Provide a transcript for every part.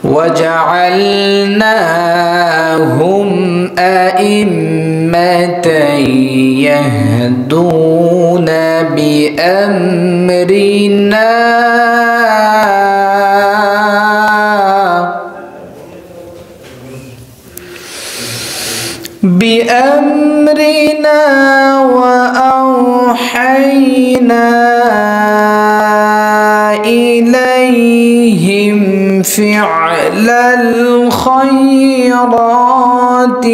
وجعلناهم أئمة يهدون بأمرنا وأوحينا إليهم فعل الخيرات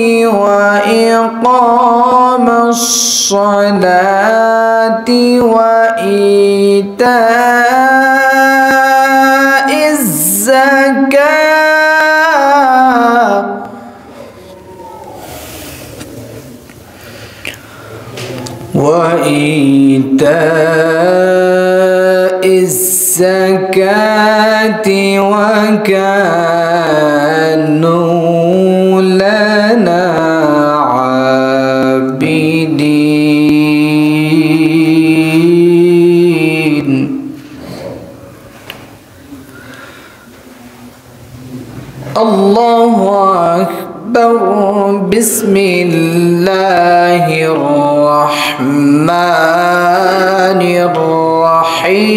وإقام الصلاة وإيتاء الزكاة وكانوا لنا عابدين. الله أكبر. بسم الله الرحمن الرحيم.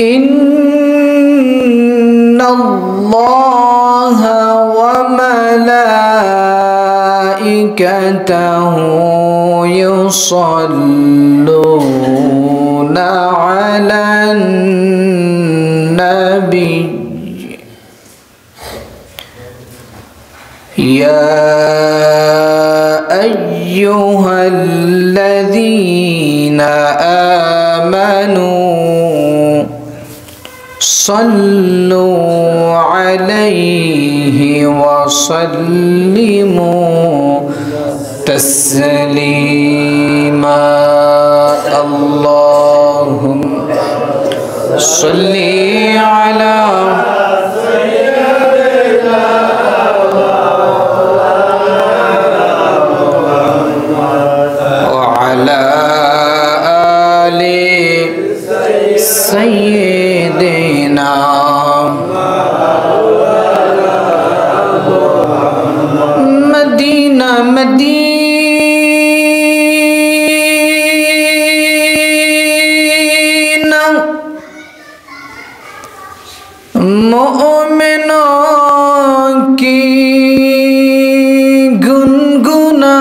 إن الله وملائكته يصلون على النبي يا أيها الذين آمنوا صلوا عليه وسلموا تسليما. اللهم صل على وعلى آل سيدنا مدينة मोमिनों की गुनगुना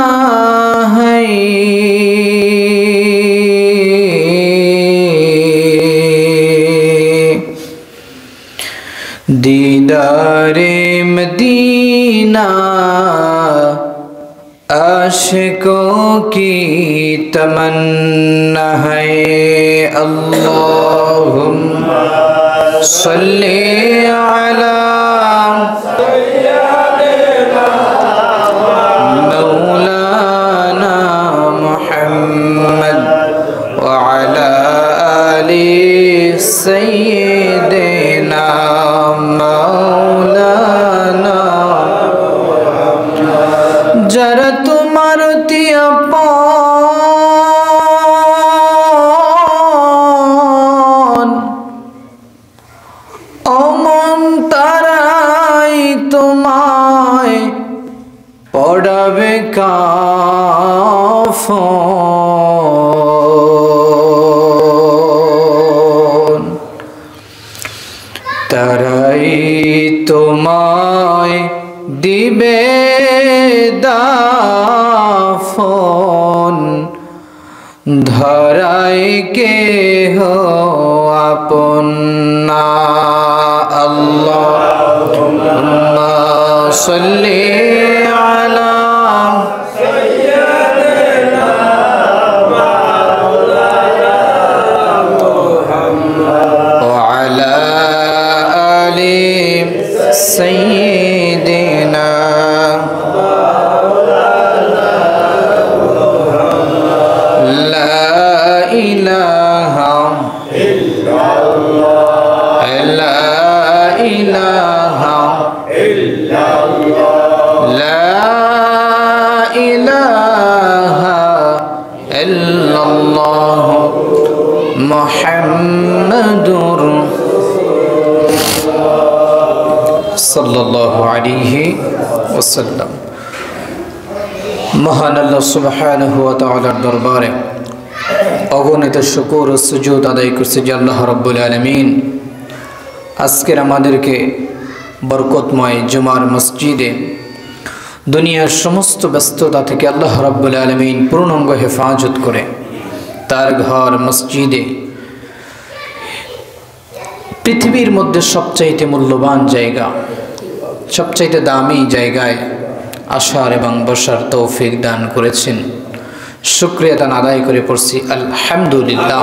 है दीदारे मदीना आशिकों की तमन्ना है। अल्लाहुम्मा सल्ली अला मौलाना मुहम्मद व अला आलि सय्यिदिना मौलाना। जरा तुम्हार तिया অমন তারাই তোমায় পড়াবে কাফন, তারাই তোমায় দিবে দাফন। ধরাই কেহ আপন না। আল্লাহুম্মা সাল্লি আলা সাইয়্যিদিনা মাওলানা মুহাম্মদ ওয়া আলা আলি সাইয়্যিদিনা মাওলানা মুহাম্মদ। লা ইলাহা ইল্লাল্লাহ লা ইলাহা ইল্লাল্লাহ লা ইল্লাল্লাহ মুহাম্মাদুর সাল্লাল্লাহু আলাইহি ওয়াসাল্লাম। মহান আল্লাহ সুবহানাহু ওয়া তাআলার দরবারে অগণিত শুকর ও সুজুদ আদায় করছি যে আল্লাহ রাব্বুল আলামিন আজকের আমাদেরকে বরকতময় জুমার মসজিদে দুনিয়ার সমস্ত ব্যস্ততা থেকে আল্লাহ রাব্বুল আলামিন পূর্ণাঙ্গ হেফাজত করে তার ঘর মসজিদে পৃথিবীর মধ্যে সবচাইতে মূল্যবান জায়গা, সবচাইতে দামি জায়গায় আসার এবং বসার তৌফিক দান করেছেন। শুকরিয়া দান আদায় করে পড়ছি আলহামদুলিল্লাহ।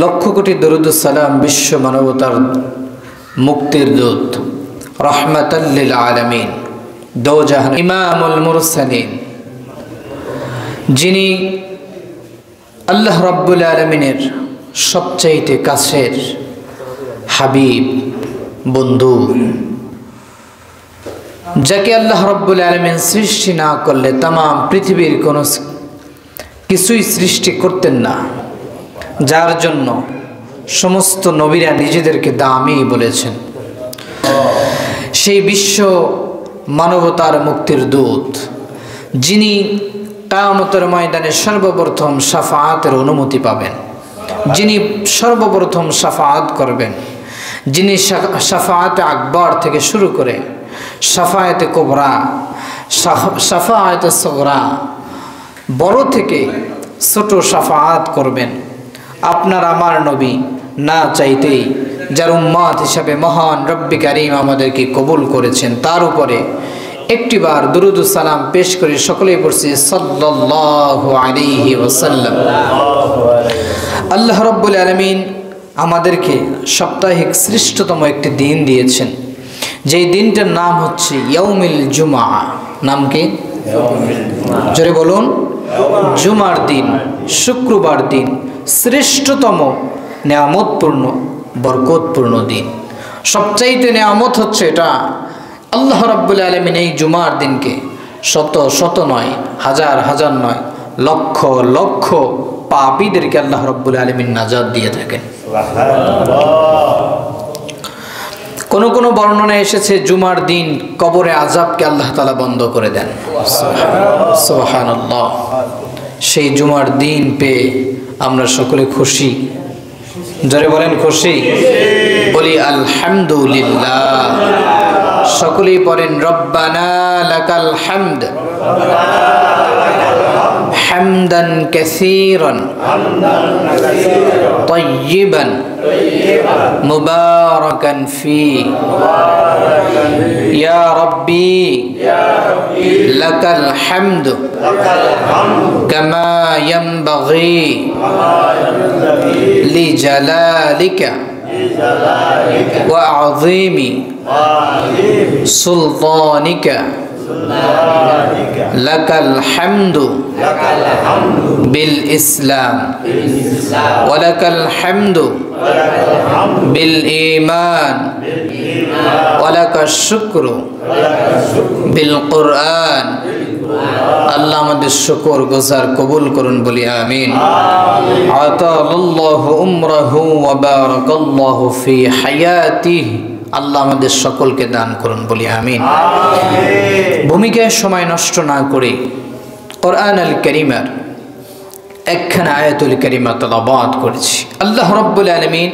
লক্ষ কোটি দরুদ সালাম বিশ্ব মানবতার মুক্তির দূত রাহমাতাল লিল আলামিন দোজাহান ইমামুল মুরসালিন, যিনি আল্লাহ রাব্বুল আলামিনের সবচাইতে কাছের হাবিব বন্ধু, যাকে আল্লাহ রাব্বুল আলামিন সৃষ্টি না করলে তাম পৃথিবীর কোনো কিছুই সৃষ্টি করতেন না, যার জন্য সমস্ত নবীরা নিজেদেরকে দামি বলেছেন। সেই বিশ্ব মানবতার মুক্তির দূত, যিনি কিয়ামতের ময়দানে সর্বপ্রথম শাফাআতের অনুমতি পাবেন, যিনি সর্বপ্রথম শাফাআত করবেন, যিনি শাফাআতে আকবর থেকে শুরু করে শাফাআতে কুবরা, শাফাআতে সগরা, বড় থেকে ছোট শাফাআত করবেন। আপনার আমার নবী না চাইতেই যার উম্মত হিসাবে মহান রব্বি কারীম আমাদেরকে কবুল করেছেন, তার উপরে একটিবার দুরুদ ও সালাম পেশ করে সকলেই পড়ছি সাল্লাল্লাহু আলাইহি ওয়াসাল্লাম। আল্লাহ রাব্বুল আলামিন আমাদেরকে সাপ্তাহিক শ্রেষ্ঠতম একটি দিন দিয়েছেন, যেই দিনটার নাম হচ্ছে ইয়াউমুল জুমআ। নাম কি? জোরে বলুন। জুমার দিন, শুক্রবার দিন, শ্রেষ্ঠতম নেয়ামতপূর্ণ বরকতপূর্ণ দিন। সবচাইতে নেয়ামত হচ্ছে এটা, আল্লাহ রাব্বুল আলামিন এই জুমার দিনকে শত শত নয়, হাজার হাজার নয়, লক্ষ লক্ষ পাপীদেরকে আল্লাহ রাব্বুল আলামিন নাজাত দিয়ে থাকেন। কোন কোন বর্ণনায় এসেছে জুমার দিন কবরে আযাবকে আল্লাহ তাআলা বন্ধ করে দেন। সুবহানাল্লাহ। সেই জুমার দিন পেয়ে আমরা সকলে খুশি। জোরে বলেন খুশি। বলি আলহামদুলিল্লাহ। সকলেই পড়েন রব্বানা লাকাল হামদ হামদান কাসীরান তাইয়িবান মুবারাকান ফি ইয়া রাব্বি লাকাল হামদ কামা ইয়ানবাগি লিজালালিকা ওয়া আযীমি সুলতানিকা লাকাল হামদু বিল ইসলাম ওয়া লাকাল হামদু বিল ঈমান ওয়া লাকাশ শুকরু বিল কুরআন। আল্লাহ আমাদের শুকর গুজার কবুল করুন, বলি আমিন। আতালাল্লাহু উমরাহু ওয়া বারাকাল্লাহু ফি হায়াতিহি। আল্লাহ আমাদের সকলকে দান করুন, বলি আমিন। ভূমিকায় সময় নষ্ট না করে কোরআন আল কারীমের একখানা আয়াতুল কারীমা তেলাওয়াত করেছি। আল্লাহ রাব্বুল আলামিন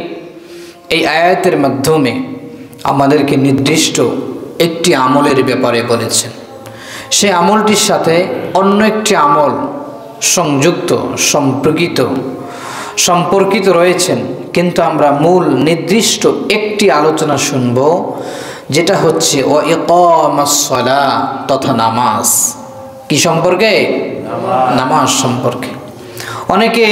এই আয়াতের মাধ্যমে আমাদেরকে নির্দিষ্ট একটি আমলের ব্যাপারে বলেছেন। সেই আমলটির সাথে অন্য একটি আমল সংযুক্ত সম্পর্কিত রয়েছেন, কিন্তু আমরা মূল নির্দিষ্ট একটি আলোচনা শুনব, যেটা হচ্ছে ওয়া ইকামাস সালাহ তথা নামাজ। কি সম্পর্কে? নামাজ সম্পর্কে। অনেকে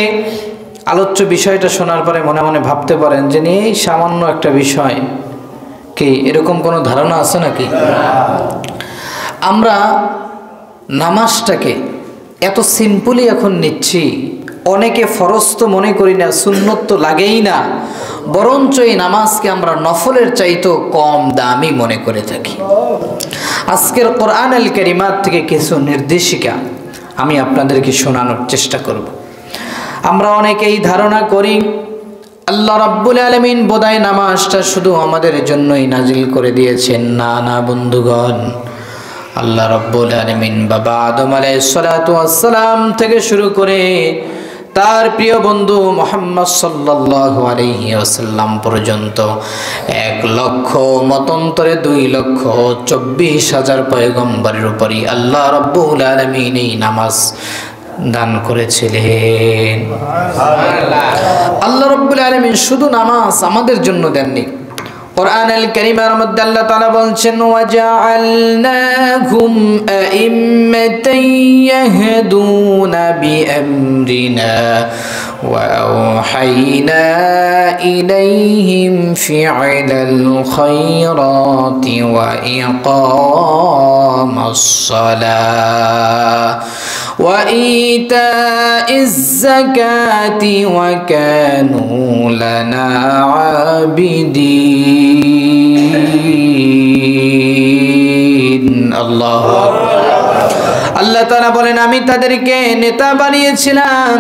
আলোচ্য বিষয়টা শোনার পরে মনে মনে ভাবতে পারেন যে এই সামান্য একটা বিষয়, কি এরকম কোনো ধারণা আছে নাকি? আমরা নামাজটাকে এত সিম্পলি এখন নিচ্ছি, অনেকে ফরজ তো মনে করি না, সুন্নত তো লাগেই না, বরঞ্চ এই নামাজকে আমরা নফলের চাইতেও কম দামি মনে করে থাকি। আজকের কোরআন আল কারিমাত থেকে কিছু নির্দেশিকা আমি আপনাদেরকে শোনানোর চেষ্টা করব। আমরা অনেকেই ধারণা করি আল্লাহ রাব্বুল আলামিন বোধহয় নামাজটা শুধু আমাদের জন্যই নাজিল করে দিয়েছেন। না না বন্ধুগণ, আল্লাহ রাব্বুল আলামিন বাবা আদম আলাইহিস সালাতু ওয়াস সালাম থেকে শুরু করে তার প্রিয় বন্ধু মুহাম্মদ সাল্লাল্লাহু আলাইহি ওয়াসাল্লাম পর্যন্ত 1,00,000 মতান্তরে 2,24,000 পয়গম্বরের উপরই আল্লাহ রাব্বুল আলামিন এই নামাজ দান করেছিলেন। আল্লাহ রাব্বুল আলামিন শুধু নামাজ আমাদের জন্য দেননি। কোরআনুল কারীমের মধ্যে আল্লাহ তাআলা বলছেন ওয়াজআলনাহুম আইম্মাতান ইয়াহদুনা বিআমরিনা ওয়া আওহাইনা ইলাইহিম ফি'লাল খায়রাতি ওয়া ইকামাস সালাহ ওয়া ইতাইজ যাকাতি ওয়া কানু লানা আবিদিন। আল্লাহু আকবার। আল্লাহ তাআলা বলেন আমি তাদেরকে নেতা বানিয়েছিলাম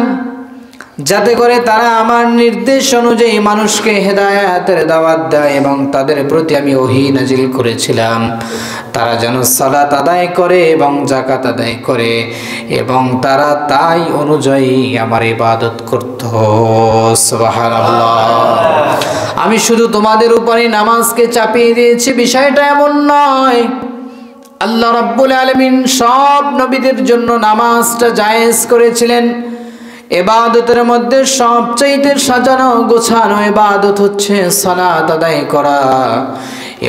যাতে করে তারা আমার নির্দেশ অনুযায়ী মানুষকে হেদায়েতের দাওয়াত দেয় এবং তাদের প্রতি আমি ওহী নাজিল করেছিলাম তারা যেন সালাত আদায় করে এবং যাকাত আদায় করে এবং তারা তাই অনুযায়ী আমার ইবাদত করত। সুবহানাল্লাহ। আমি শুধু তোমাদের উপরে নামাজকে চাপিয়ে দিয়েছি বিষয়টা এমন নয়। আল্লাহ রাব্বুল আলামিন সব নবীদের জন্য নামাজটা জায়েজ করেছিলেন। ইবাদতের মধ্যে সবচেয়ে সাজানো গোছানো ইবাদত হচ্ছে সালাত আদায় করা।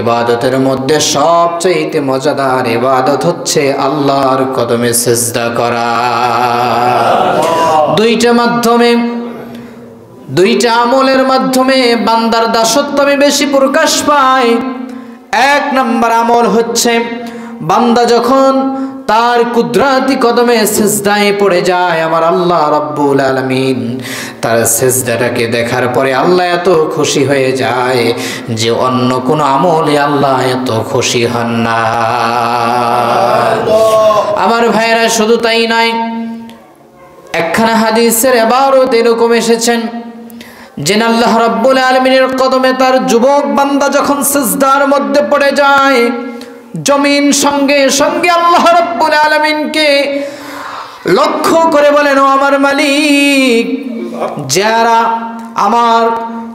ইবাদতের মধ্যে সবচেয়ে মজাদার ইবাদত হচ্ছে আল্লাহর কদমে সিজদা করা। দুইটা আমলের মাধ্যমে বান্দার দাসত্ব বেশি প্রকাশ পায়। 1 নম্বর আমল হচ্ছে বান্দা যখন তার কুদরতি কদমে সিজদায় পড়ে যায় আমার আল্লাহ রাব্বুল আলামিন তার সিজদাটাকে দেখার পরে আল্লাহ এত খুশি হয়ে যায় যে অন্য কোন আমলে আল্লাহ এত খুশি হন না। আমার ভাইরা শুধু তাই নয়, একখানা হাদিসের ইবারত এরকম এসেছেন যে আল্লাহ রাব্বুল আলামিনের কদমে তার যুবক বান্দা যখন সিজদার মধ্যে পড়ে যায় জমিন সঙ্গে সঙ্গে আল্লাহ রাব্বুল আলামিনকে লক্ষ্য করে বলেন ও আমার মালিক, যারা আমার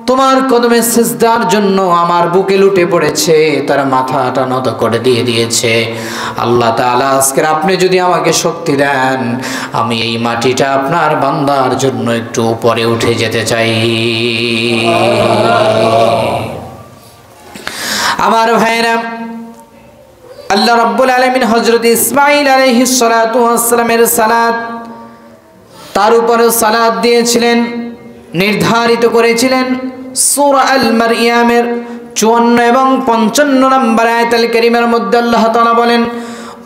তোমার কদমে সিজদার জন্য আমার বুকে লুটে পড়েছে তারা মাথাটা নত করে দিয়ে দিয়েছে। আল্লাহ তাআলা আজকে আপনি যদি আমাকে শক্তি দেন আমি এই মাটিটা আপনার বান্দার জন্য একটু উপরে উঠে যেতে চাই। আমার ভাইরা, আল্লাহ রাব্বুল আলামিন হযরত ইসমাঈল আলাইহিস সালাতু ওয়াস সালামের সালাত তার উপরে সালাত দিয়েছিলেন, নির্ধারিত করেছিলেন। সূরা আল মারইয়ামের 54 এবং 55 নম্বর আয়াতুল কারীমের মধ্যে আল্লাহ তাআলা বলেন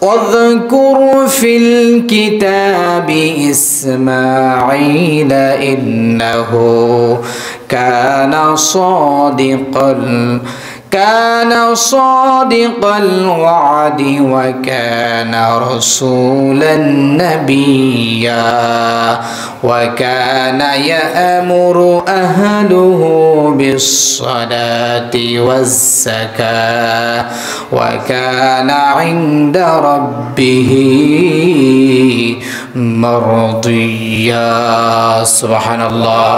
ওয়াযকুর ফিল কিতাবি ইসমাঈল ইন্নাহু كان صادق الوعد وكان رسولا نبيا وكان يأمر أهله بالصلاة والزكاة وكان عند ربه مرضيا سبحان الله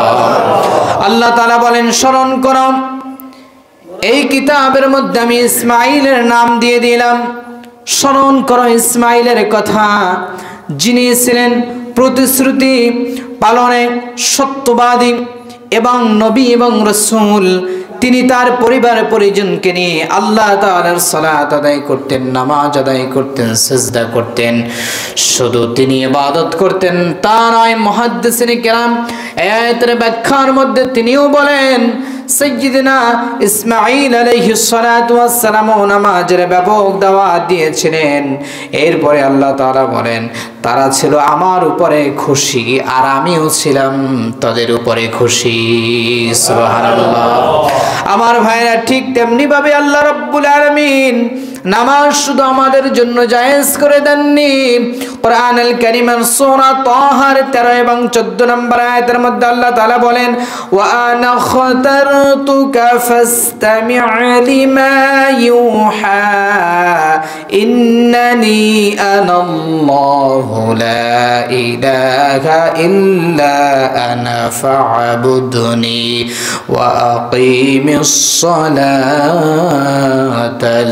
الله تعالى বলেন স্মরণ করো এই কিতাবের মধ্যে আমি ইসমাঈলের নাম দিয়ে দিলাম। স্মরণ করো ইসমাঈলের কথা, যিনি ছিলেন প্রতিশ্রুতি পালনে সত্যবাদী এবং নবী এবং রাসূল। তিনি তার পরিবার পরিজনকে নিয়ে আল্লাহ তাআলার সালাত আদায় করতেন, নামাজ আদায় করতেন, সিজদা করতেন। শুধু তিনি ইবাদত করতেন তা নয়, মুহাদ্দিসিনে কেরাম আয়াতের ব্যাখ্যার মধ্যে তিনিও বলেন সাইয়্যিদিনা ইসমাঈল আলাইহিস সালাতু ওয়াস সালাম নামাজের ব্যাপক দাওয়াত দিয়েছিলেন। এরপরে আল্লাহ তাআলা বলেন তারা ছিল আমার উপরে খুশি আর আমিও ছিলাম তাদের উপরে খুশি। সুবহানাল্লাহ। আমার ভাইরা, ঠিক তেমনি ভাবে আল্লাহ রাব্বুল আলামিন নামাজ শুধু আমাদের জন্য জায়েজ করে দেননি, কোরআনুল কারীমের সূরা তাহার 13 এবং 14 নম্বর আয়াতের মধ্যে আল্লাহ তাআলা বলেন, ওয়া আনা খাতারতুকা ফাসতামি' লিমা ইউহা ইন্নানি আনাল্লাহু লা ইলাহা ইল্লা আনা ফা'বুদনি ওয়া আকিমিস সালাতা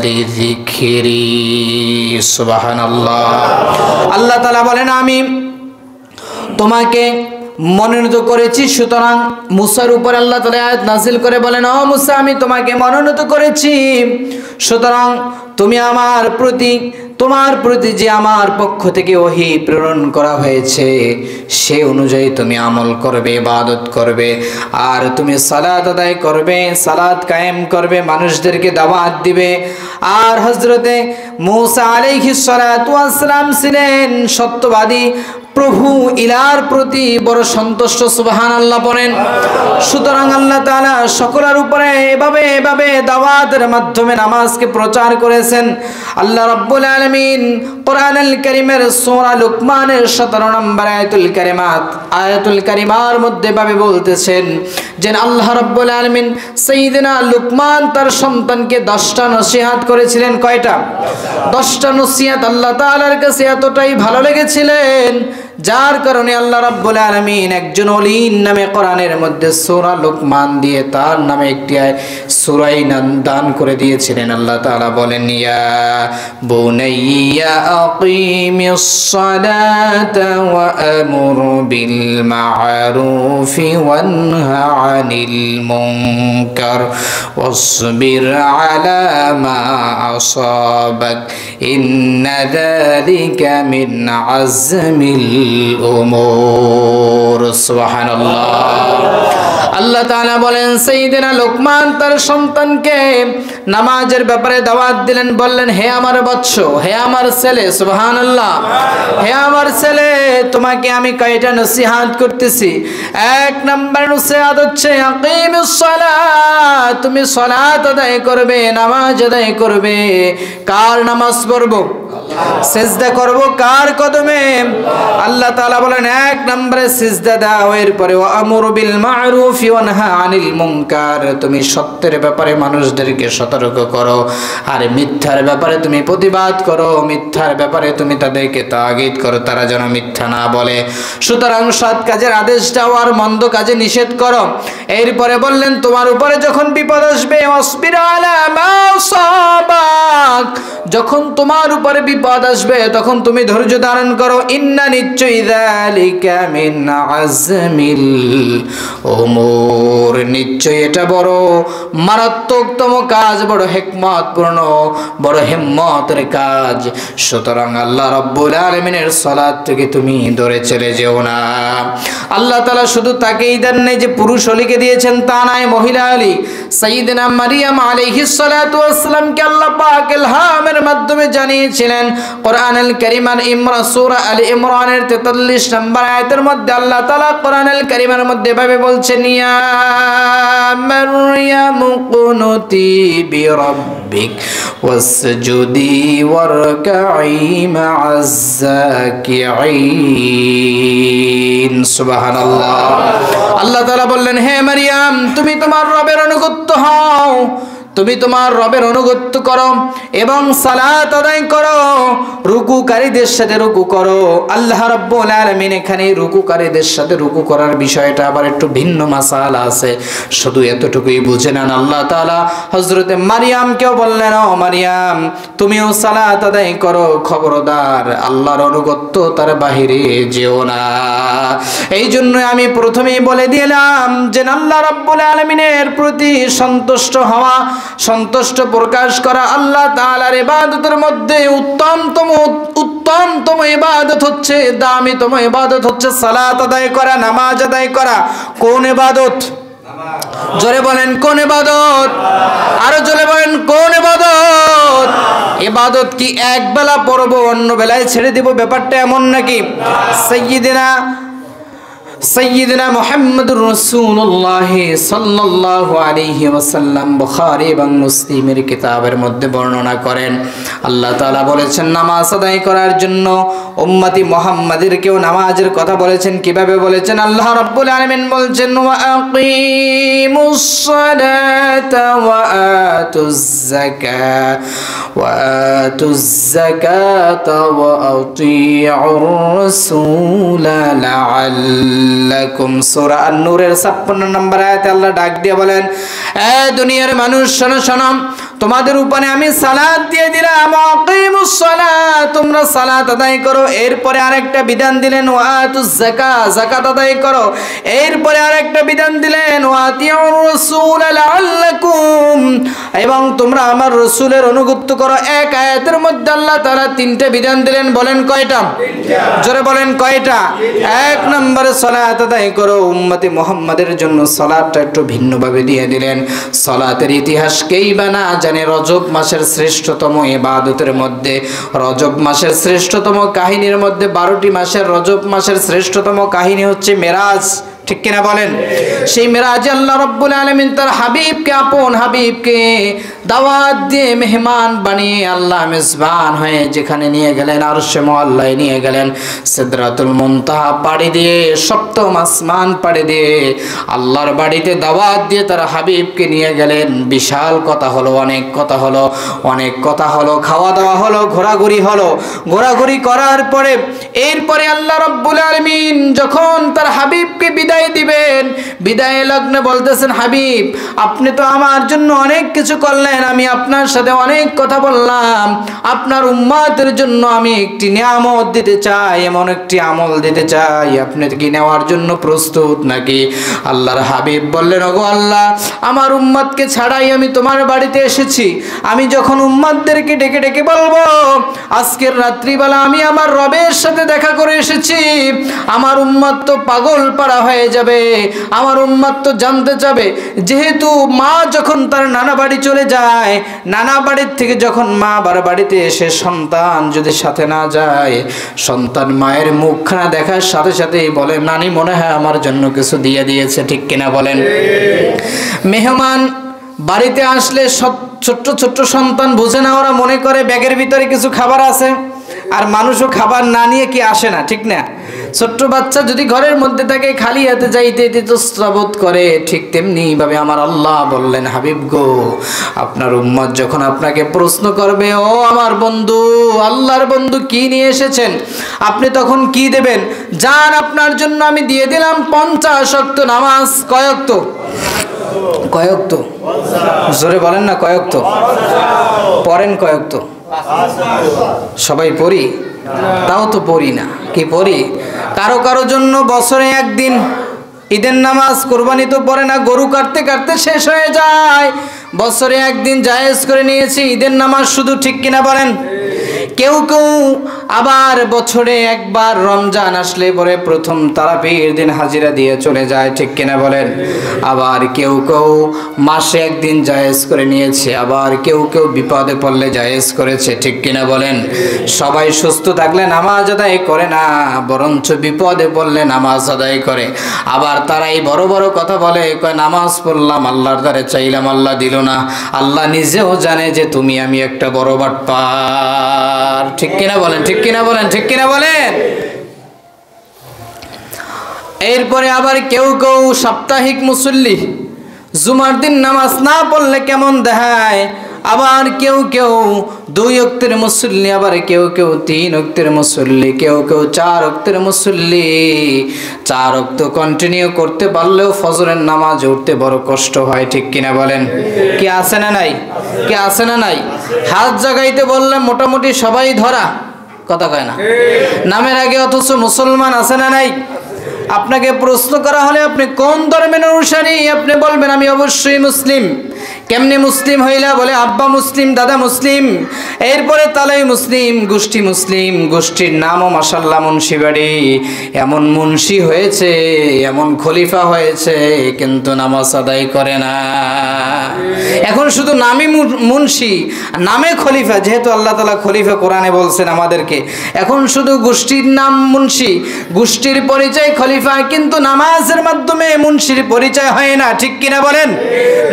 লিযিকরি। সুবহানাল্লাহ। আল্লাহ তাআলা বলেন, আমি তোমাকে মনোনীত করেছি, সুতরাং মুসার উপর আল্লাহ তাআলা আয়াত নাযিল করে বলেন, ও মুসা, আমি তোমাকে মনোনীত করেছি, সুতরাং তুমি তোমার প্রতি যে আমার পক্ষ থেকে ওহী প্রেরণ করা হয়েছে সে অনুযায়ী তুমি আমল করবে, ইবাদত করবে, আর তুমি সালাত আদায় করবে, সালাত কায়েম করবে, মানুষদেরকে দাওয়াত দিবে। আর হযরতে মূসা আলাইহিস সালাতু ওয়াস সালাম ছিলেন সত্যবাদী, প্রভু ইলার প্রতি বড় সন্তুষ্ট, সুবহানাল্লাহ বলেন। সুতরাং আল্লাহ তাআলা সকলের উপরে এভাবে দাওয়াতের মাধ্যমে নামাজকে প্রচার করেছেন। আল্লাহ রাব্বুল আলামিন কোরআনুল কারীমের সূরা লুকমানের 17 নম্বর আয়াতুল কারিমার মধ্যে ভাবে বলতেছেন যে আল্লাহ রাব্বুল আলামিন সাইয়্যিদিনা লুকমান তার সন্তানকে 10টা নসিহত করেছিলেন। কয়টা? 10টা নসিহত আল্লাহ তাআলার কাছে এতটাই ভালো লেগেছিলেন, যার কারণে আল্লাহ রাব্বুল আলামিন একজন ওলির নামে কোরআনের মধ্যে সূরা লুকমান দিয়ে তার নামে একটি সূরাই দান করে দিয়েছিলেন। আল্লাহ তাআলা বলেন, ইয়া বুনাইয়া আকিমিস সালাতা ওয়া আমুর বিল মা'রুফি ওয়ানহা আনিল মুনকার ওয়াসবির আলা মা আসাবাক ইন্না যালিকা মিন আযমিল উমুর। সুবহানাল্লাহ। আল্লাহ তাআলা বলেন, সাইয়্যিদিনা লুকমান তার সন্তানকে নামাজের ব্যাপারে দাওয়াত দিলেন, বললেন, হে আমার বৎস, হে আমার ছেলে, সুবহানাল্লাহ, হে আমার ছেলে, তোমাকে আমি কয়টা নসিহত করতেছি। 1 নম্বর নসিহত হচ্ছে আকিমিস সালাত, তুমি সালাত আদায় করবে, নামাজ আদায় করবে। কার নামাজ পড়বো? সিজদা করব কার কদমে? আল্লাহ তাআলা বলেন, 1 নম্বরে সিজদা দাও, এরপরে ওয়া আমুরু বিল মা'রুফি ওয়া নাহা আনিল মুনকার, তুমি সত্যের ব্যাপারে মানুষদেরকে সতর্ক করো, আর মিথ্যার ব্যাপারে তুমি প্রতিবাদ করো, মিথ্যার ব্যাপারে তুমি তাদেরকে তাগিদ করো, তারা যেন মিথ্যা না বলে। সুতরাং সৎ কাজের আদেশ দাও আর মন্দ কাজে নিষেধ করো। এরপরে বললেন, তোমার উপরে যখন বিপদ আসবে, ওয়াসবির আলা মা আসাবাক, যখন তোমার উপরে বিপদ আসবে তখন তুমি ধৈর্য ধারণ করো। ইন্না নিশ্চয়ই যালিকা মিন আযমিল উমুর, নিশ্চয়ই এটা বড় মারাত্মকতম কাজ, বড় হিকমতপূর্ণ, বড় হিম্মতের কাজ। সুতরাং আল্লাহ রাব্বুল আলামিনের সালাত থেকে তুমি দূরে চলে যেও না। আল্লাহ তাআলা শুধু তাকেই দেন নাই যে পুরুষ অলিকে দিয়েছেন তা নয়, মহিলা আলী সাইয়্যিদিনা মারিয়াম আলাইহিস সালাতু ওয়াস সালামকে আল্লাহ পাক ইলহামের মাধ্যমে জানিয়েছিলেন। কোরআনুল কারীমের সূরা আলে ইমরানের 43 নম্বর আয়াতের মধ্যে আল্লাহ তাআলা কোরআনুল কারীমের মধ্যে ভাবে বলছেন, ইয়া মারইয়াম কুনুতি বিরাব্বিক ওয়াসজুদি ওয়ারকাই মা'আজ যাকিঈন। সুবহানাল্লাহ। আল্লাহ তাআলা বললেন, হে মারিয়াম, তুমি তোমার রবের অনুগত হও, তুমি তোমার রবের অনুগত করো এবং সালাত আদায় করো, রুকুকারীদের সাথে রুকু করো। আল্লাহ রাব্বুল আলামিন এখানে রুকুকারীদের সাথে রুকু করার বিষয়টা আবার একটু ভিন্ন মাসালা আছে, শুধু এতটুকুই বুঝে নেন। আল্লাহ তাআলা হযরতে মারিয়ামকেও বললেন, ও মারিয়াম, তুমিও সালাত আদায় করো, খবরদার আল্লাহর অনুগত তার বাহিরে যেও না। এই জন্য আমি প্রথমেই বলে দিলাম যে আল্লাহ রাব্বুল আলামিনের প্রতি সন্তুষ্ট হওয়া, সন্তুষ্ট প্রকাশ করা আল্লাহ তাআলার ইবাদতের মধ্যে উত্তমতম ইবাদত হচ্ছে, দামিতম ইবাদত হচ্ছে সালাত আদায় করা, নামাজ আদায় করা। কোন ইবাদত? জোরে বলেন, কোন ইবাদত? আরো জোরে বলেন, কোন ইবাদত? ইবাদত কি এক বেলা পড়ব অন্য বেলায় ছেড়ে দিব, ব্যাপারটা এমন নাকি? সাইয়্যিদিনা সাইয়্যিদনা মুহাম্মদুর রাসূলুল্লাহ সাল্লাল্লাহু আলাইহি ওয়াসাল্লাম বুখারী এবং মুসলিমের কিতাবের মধ্যে বর্ণনা করেন, আল্লাহ তাআলা বলেছেন নামাজ আদায় করার জন্য উম্মতি মুহাম্মাদেরকেও নামাজের কথা বলেছেন। কিভাবে বলেছেন? আল্লাহ রাব্বুল আলামিন বলছেন ওয়া আকিমুস সালাতা ওয়া আতুজ যাকাতা ওয়া আতিউর রাসূলা লাআল্লাকুম। সূরা আন-নূরের 56 নম্বর আয়াতে আল্লাহ ডাক দিয়ে বলেন, এ দুনিয়ার মানুষ শোনো শোনো, তোমাদের উপরে আমি সালাত দিয়ে দিলাম, আকিমুস সালাত, তোমরা সালাত আদায় করো। এরপরে আরেকটা বিধান দিলেন ওয়াতুজ যাকাত, যাকাত আদায় করো। এরপরে আরেকটা বিধান দিলেন ওয়াতিউর রাসূল লাআল্লাকুম, এবং তোমরা আমার রাসূলের অনুগত করো। এক আয়াতের মধ্যে আল্লাহ তাআলা তিনটা বিধান দিলেন। বলেন কয়টা? জোরে বলেন কয়টা? এক নম্বরে সালাত আদায় করো। উম্মতি মুহাম্মাদের জন্য সালাতটা একটু ভিন্নভাবে দিয়ে দিলেন। সালাতের ইতিহাস কেই বা না জানে? রজব মাসের শ্রেষ্ঠতম ইবাদতের মধ্যে, রজব মাসের শ্রেষ্ঠতম কাহিনীর মধ্যে 12টি মাসের রজব মাসের শ্রেষ্ঠতম কাহিনী হচ্ছে মেরাজ। ঠিক কিনা বলেন? সেই মেরাজে আল্লাহ রাব্বুল আলামিন তার হাবিবকে, আপন হাবিবকে দাওয়াত দিয়ে মেহমান বানিয়ে আল্লাহ মেজবান হয়ে যেখানে নিয়ে গেলেন, আরশে মুআল্লায় নিয়ে গেলেন, সিদরাতুল মুনতাহা পাড়ি দিয়ে, সপ্তম আসমান পাড়ি দিয়ে আল্লাহর বাড়িতে দাওয়াত দিয়ে তার হাবিবকে নিয়ে গেলেন। বিশাল কথা হলো, অনেক কথা হলো, অনেক কথা হলো, খাওয়া দাওয়া হলো, ঘোরাঘুরি হলো। ঘোরাঘুরি করার পরে এরপরে আল্লাহ রাব্বুল আলামিন যখন তার হাবিবকে বিদায় দিবেন, বিদায় লগ্নে বলতেছেন, হাবিব আপনি তো আমার জন্য অনেক কিছু করলেন, আমি আপনার সাথে অনেক কথা বললাম, আপনার উম্মতের জন্য আমি একটি নিয়ামত দিতে চাই, এমন একটি আমল দিতে চাই, আপনি কি নেওয়ার জন্য প্রস্তুত নাকি? আল্লাহর হাবিব বললেন, ওগো আল্লাহ, আমার উম্মতকে ছাড়াই আমি তোমার বাড়িতে এসেছি, আমি যখন উম্মতদেরকে ডেকে ডেকে বলবো আজকের রাত্রিবেলা আমি আমার রবের সাথে দেখা করে এসেছি, আমার উম্মত তো পাগল পাড়া হয়ে যাবে, আমার উম্মত তো জানতে চাবে। যেহেতু মা যখন তার নানা বাড়ি চলে যায়, নানা বাড়ির থেকে যখন মা বাড়িতে এসে সন্তান যদি সাথে না যায়, সন্তান মায়ের মুখখানা দেখার সাথে সাথেই বলে, নানি মনে হয় আমার জন্য কিছু দিয়ে দিয়েছে। ঠিক কিনা বলেন? মেহমান বাড়িতে আসলে ছোট্ট ছোট্ট সন্তান বুঝে না, ওরা মনে করে ব্যাগের ভিতরে কিছু খাবার আছে, আর মানুষও খাবার না নিয়ে কি আসে না? ঠিক না? ছোট্ট বাচ্চা যদি ঘরের মধ্যে থাকে খালি হাতে যাইতে ইতস্তত করে, ঠিক তেমনি ভাবে আমার আল্লাহ বললেন, হাবিব গো, আপনার উম্মত যখন আপনাকে প্রশ্ন করবে, ও আমার বন্ধু, আল্লাহর বন্ধু কি নিয়ে এসেছেন, আপনি তখন কি দেবেন? যান আপনার জন্য আমি দিয়ে দিলাম 50 ওয়াক্ত নামাজ। কয় ওয়াক্ত? কয় ওয়াক্ত? জোরে বলেন না, কয় ওয়াক্ত? পড়েন কয় ওয়াক্ত? সবাই পড়ি? তাও তো পড়ি না। কি পড়ি? কারো কারো জন্য বছরে একদিন ঈদের নামাজ, কোরবানি তো পড়ে না, গরু কাটতে কাটতে শেষ হয়ে যায়, বছরে একদিন জায়েজ করে নিয়েছি ঈদের নামাজ শুধু। ঠিক কিনা বলেন? কেউ কেউ আবার বছরে একবার রমজান আসলে পরে প্রথম তারাবির দিন হাজিরা দিয়ে চলে যায়। ঠিক কিনা বলেন? আবার কেউ কেউ মাসে একদিন জায়েজ করে নিয়েছে, আবার কেউ কেউ বিপদে পড়লে জায়েজ করেছে। ঠিক কিনা বলেন? সবাই সুস্থ থাকলে নামাজ আদায় করে না, বরঞ্চ বিপদে পড়লে নামাজ আদায় করে। আবার তারাই বড় বড় কথা বলে, কয় নামাজ পড়লাম, আল্লাহর দ্বারে চাইলাম, আল্লাহ দিল না। আল্লাহ নিজেও জানে যে তুমি আমি একটা বড় বাটপার। ঠিক কিনা বলেন? ঠিক কিনা বলেন? ঠিক কিনা বলেন? এরপরে আবার কেউ কেউ সাপ্তাহিক মুসল্লি, জুমার দিন নামাজ না পড়লে কেমন দেখায়। আবার কেউ কেউ 2 ওয়াক্তের মুসল্লি, আবার কেউ কেউ 3 ওয়াক্তের মুসল্লি, কেউ কেউ 4 ওয়াক্তের মুসল্লি। 4 ওয়াক্ত কন্টিনিউ করতে পারলেও ফজরের নামাজ উঠতে বড় কষ্ট হয়। ঠিক কিনা বলেন? কি আছে না নাই? কি আছে না নাই? হাত জাগাইতে বললে মোটামুটি সবাই ধরা, কথা কয় না নামের আগে, অথচ মুসলমান আছে না নাই? আপনাকে প্রশ্ন করা হলে আপনি কোন ধর্মের অনুসারী, আপনি বলবেন আমি অবশ্যই মুসলিম। কেমনে মুসলিম হইলা? বলে আব্বা মুসলিম, দাদা মুসলিম, এরপরে তালাই মুসলিম, গোষ্ঠী মুসলিম, গোষ্ঠীর নামও মাশাআল্লাহ মুন্সিবাড়ি। এমন মুন্সি হয়েছে, এমন খলিফা হয়েছে, কিন্তু নামাজ আদায় করে না। এখন শুধু নামে মুন্সি, নামে খলিফা, যেহেতু আল্লাহ তাআলা খলিফা কোরআনে বলছেন আমাদেরকে, এখন শুধু গোষ্ঠীর নাম মুন্সি, গোষ্ঠীর পরিচয় খলিফা, কিন্তু নামাজের মাধ্যমে মুন্সির পরিচয় হয় না। ঠিক কিনা বলেন?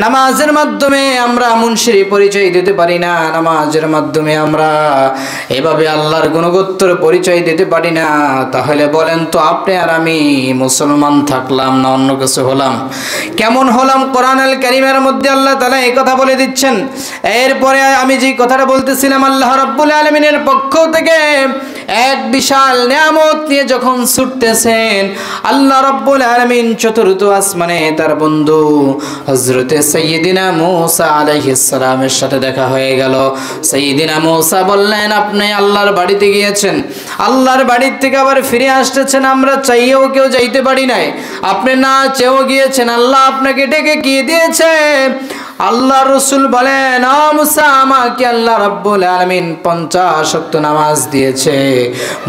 নামাজের মাধ্যমে আমরা মুন্সির পরিচয় দিতে পারি না, নামাজের মাধ্যমে আমরা এভাবে আল্লাহর গুণগোত্তর পরিচয় দিতে পারি না। তাহলে বলেন তো, আপনি আর আমি মুসলমান থাকলাম না অন্য কিছু হলাম? কেমন হলাম? কোরআনুল কারীমের মধ্যে আল্লাহ তাআলা এই কথা বলে দিচ্ছেন। এরপরে আমি যে কথাটা বলতেছিলাম, আল্লাহ রাব্বুল আলামিনের পক্ষ থেকে এক বিশাল নিয়ামত নিয়ে যখন ছুটতেছেন, আল্লাহ রাব্বুল আলামিন চতুর্থ আসমানে তার বন্ধু হযরতে সাইয়্যিদিনা মূসা আলাইহিস সালামের সাথে দেখা হয়ে গেল। সাইয়্যিদিনা মূসা বললেন, আপনি আল্লাহর বাড়িতে গিয়েছেন, আল্লাহর বাড়ির থেকে আবার ফিরে আসতেছেন, আমরা চাইয়েও কেউ যাইতে পারি নাই, আপনি না চেয়েও গিয়েছেন, আল্লাহ আপনাকে ডেকে কি দিয়েছে? আল্লাহ রসুল বলেন, ও মুসা, আমাকে আল্লাহ রাব্বুল আলামিন 50 ওয়াক্ত নামাজ দিয়েছে।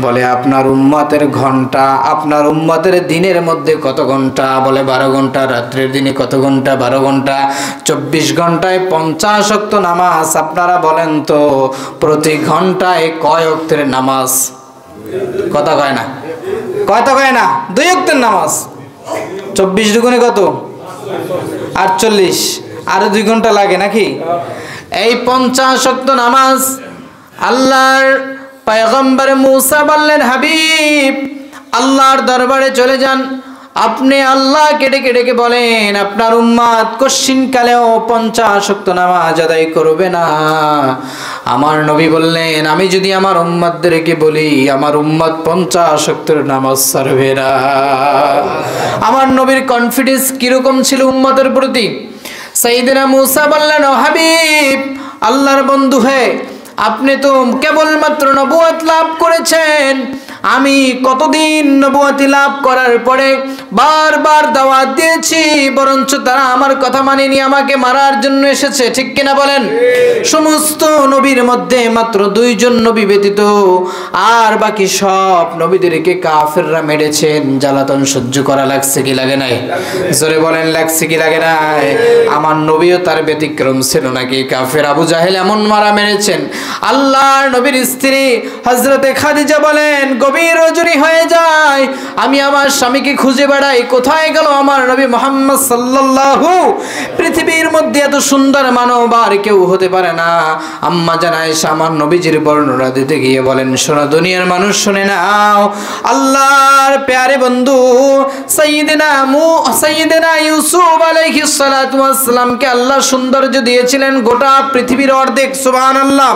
বলে আপনার উম্মতের ঘন্টা, আপনার উম্মতের দিনের মধ্যে কত ঘন্টা? বলে 12 ঘন্টা। রাত্রের দিনে কত ঘন্টা? 12 ঘন্টা। 24 ঘন্টায় 50 ওয়াক্ত নামাজ। আপনারা বলেন তো, প্রতি ঘন্টায় কয় ওয়াক্তের নামাজ? কথা কয় না, কথা কয় না। 2 ওয়াক্তের নামাজ। 24 দুগুণে কত? 48। আরো 2 ঘন্টা লাগে নাকি? এই 50 ওয়াক্ত নামাজ আল্লাহর পয়গম্বর মূসা বললেন, হাবিব, আল্লাহর দরবারে চলে যান, আপনি আল্লাহকে ডেকে ডেকে বলেন আপনার উম্মত কশিনকালেও 50 ওয়াক্ত নামাজ আদায় করবে না। আমার নবী বললেন, আমি যদি আমার উম্মতদেরকে বলি, আমার উম্মত 50 ওয়াক্তের নামাজ ছাড়বে না। আমার নবীর কনফিডেন্স কিরকম ছিল উম্মতের প্রতি? সাইয়্যিদিনা মূসা বললেন, ও হাবিব, আল্লাহর বন্ধু হে, আপনি তো কেবলমাত্র নবুয়ত লাভ করেছেন, আমি কতদিন নবুয়তি লাভ করার পরে বারবার দাওয়াত দিয়েছি, বরঞ্চ তারা আমার কথা মানেনি, আমাকে মারার জন্য এসেছে। ঠিক কিনা বলেন? সমস্ত নবীর মধ্যে মাত্র 2 জন নবী ব্যতীত আর বাকি সব নবীদেরকে কাফেররা মেরেছেন। জ্বালাতন সহ্য করা লাগছে কি লাগে নাই? জোরে বলেন, লাগছে কি লাগে নাই? আমার নবীও তার ব্যতিক্রম ছিল নাকি? কাফের আবু জাহেল এমন মারা মেরেছেন। আল্লাহর নবীর স্ত্রী হযরতে খাদিজা বলেন, গভীর রজনী হয়ে যায়, আমি আমার স্বামীকে খুঁজে বেড়াই, কোথায় গেল আমার নবী মুহাম্মদ সাল্লাল্লাহু। পৃথিবীর মধ্যে এত সুন্দর মানব আর কেউ হতে পারে না। আম্মা জান আয়েশা আমার নবীজির বর্ণনা দিতে গিয়ে বলেন, শোনো দুনিয়ার মানুষ, শুনে নাও, আল্লাহর প্যারে বন্ধু সাইয়্যিদিনা ইউসুফ আলাইহিস সালাতু ওয়াস সালামকে আল্লাহ সৌন্দর্য দিয়েছিলেন গোটা পৃথিবীর অর্ধেক। সুবহানাল্লাহ।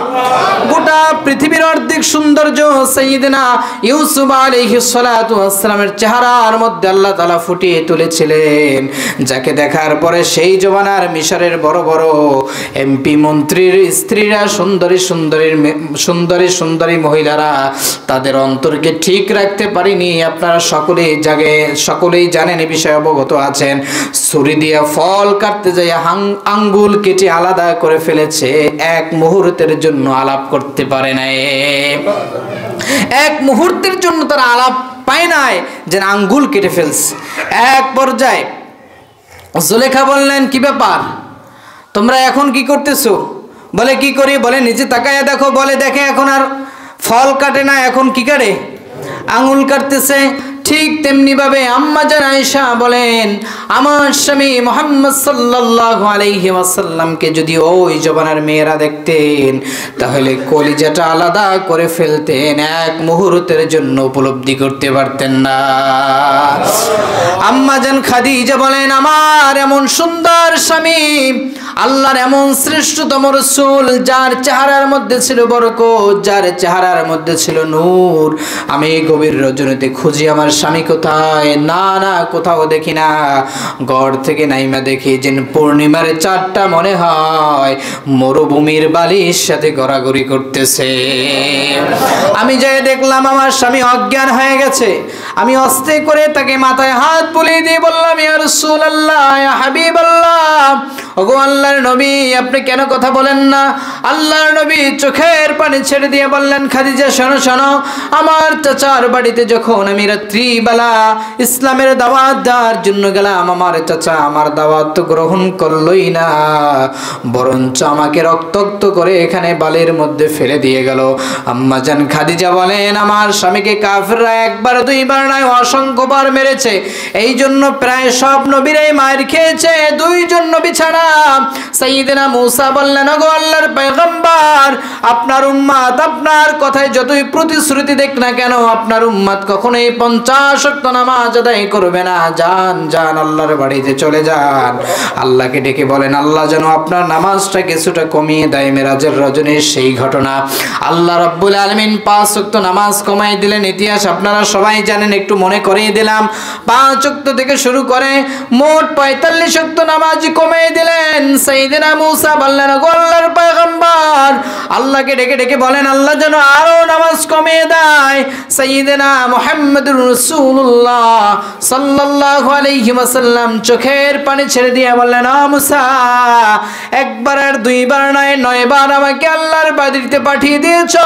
গোটা পৃথিবীর অর্ধেক সৌন্দর্য সাইয়্যিদিনা ইউসুফ আলাইহিস সালাতু ওয়াস সালামের চেহারার মধ্যে আল্লাহ তাআলা ফুটিয়ে তুলেছিলেন, যাকে দেখার পরে সেই জমানার মিশরের বড় বড় এমপি মন্ত্রীর স্ত্রীরা, সুন্দরী মহিলারা তাদের অন্তরকে ঠিক রাখতে পারেনি। আপনারা সকলেই জানেন, এই বিষয়ে অবগত আছেন। ছুরি দিয়ে ফল কাটতে যায় আঙ্গুল কেটে আলাদা করে ফেলেছে, এক মুহূর্তের জন্য আলাপ করতে পারে নাই। এক মুহূর্তের জন্য তারা আলাপ পায় নাই, যে আঙ্গুল কেটে ফেলছে। এক পর্যায়ে জুলেখা বললেন, কি ব্যাপার, তোমরা এখন কি করতেছো? বলে, কি করি? বলে, নিচে তাকায়া দেখো। বলে, দেখে এখন আর ফল কাটে না, এখন কি কাটে? আঙ্গুল কাটতেছে। ঠিক তেমনি ভাবে আম্মা জান আয়েশা বলেন, আমার স্বামী মুহাম্মদ সাল্লাল্লাহু আলাইহি ওয়াসাল্লামকে যদি ওই জমানার মেয়েরা দেখতেন, তাহলে কলিজাটা আলাদা করে ফেলতেন, এক মুহূর্তের জন্য উপলব্ধি করতে পারতেন না। আম্মা জান খাদিজা বলেন, আমার এমন সুন্দর স্বামী, আল্লাহর এমন শ্রেষ্ঠতম রাসূল, যার চেহারার মধ্যে ছিল বরকত, যার চেহারার মধ্যে ছিল নূর, আমি গভীর রজনীতে খুঁজি আমার স্বামী কোথায়? না, কোথাও দেখি না। ঘর থেকে নাইমা দেখি যেন পূর্ণিমার চাঁদটা মনে হয় মরুভূমির বালির সাথে গড়াগড়ি করতেছে। আমি যাই দেখলাম আমার স্বামী অজ্ঞান হয়ে গেছে। আমি আস্তে করে তাকে মাথায় হাত বুলিয়ে দিয়ে বললাম, ইয়া রাসূলুল্লাহ, ইয়া হাবিবাল্লাহ, ওগো আল্লাহর নবী, আপনি কেন কথা বলেন না? আল্লাহর নবী চোখের পানি ছেড়ে দিয়ে বললেন, খাদিজা শোনো শোনো, আমার চাচার বাড়িতে যখন আমি রাত্রিবেলা ইসলামের দাওয়াত দেওয়ার জন্য গেলাম, আমার চাচা আমার দাওয়াত তো গ্রহণ করলই না, বরঞ্চ আমাকে রক্তাক্ত করে এখানে বালির মধ্যে ফেলে দিয়ে গেল। আম্মাজান খাদিজা বলেন, আমার স্বামীকে কাফেররা একবার দুইবার নয় অসংখ্যবার মেরেছে, এই জন্য প্রায় সব নবীরাই মার খেয়েছে, দুইজন নবী ছাড়া। সাইয়েদনা মূসা বললেন, ওগো আল্লাহর পয়গম্বর, আপনার উম্মত আপনার কথায় যতই প্রতিশ্রুতি দেখ না কেন, আপনার উম্মত কখনোই 50 ওয়াক্ত নামাজ আদায় করবে না। যান যান, আল্লাহর বাড়িতে চলে যান। আল্লাহকে ডেকে বলেন, আল্লাহ যেন আপনার নামাজটা কিছুটা কমিয়ে দেয়। মেরাজের রজনীর সেই ঘটনা, আল্লাহ রাব্বুল আলামিন 5 ওয়াক্ত নামাজ কমাই দিলেন। ইতিহাস আপনারা সবাই জানেন, একটু মনে করিয়ে দিলাম। 5 ওয়াক্ত থেকে শুরু করে মোট 45 ওয়াক্ত নামাজ কমিয়ে দিলেন। সাইয়েদনা মূসা বললেন, ওগো আল্লাহর পয়গম্বর, আল্লাহকে ডেকে ডেকে বলেন, আল্লাহ যেন আরো নামাজ কমিয়ে দেয়। সাইয়েদনা মুহাম্মদুর রাসূলুল্লাহ সাল্লাল্লাহু আলাইহি ওয়াসাল্লাম চোখের পানি ছেড়ে দিয়ে বললেন, ও মূসা, একবার আর দুইবার নয়, 9 বার আমাকে আল্লাহর বাড়িতে পাঠিয়ে দিয়েছো।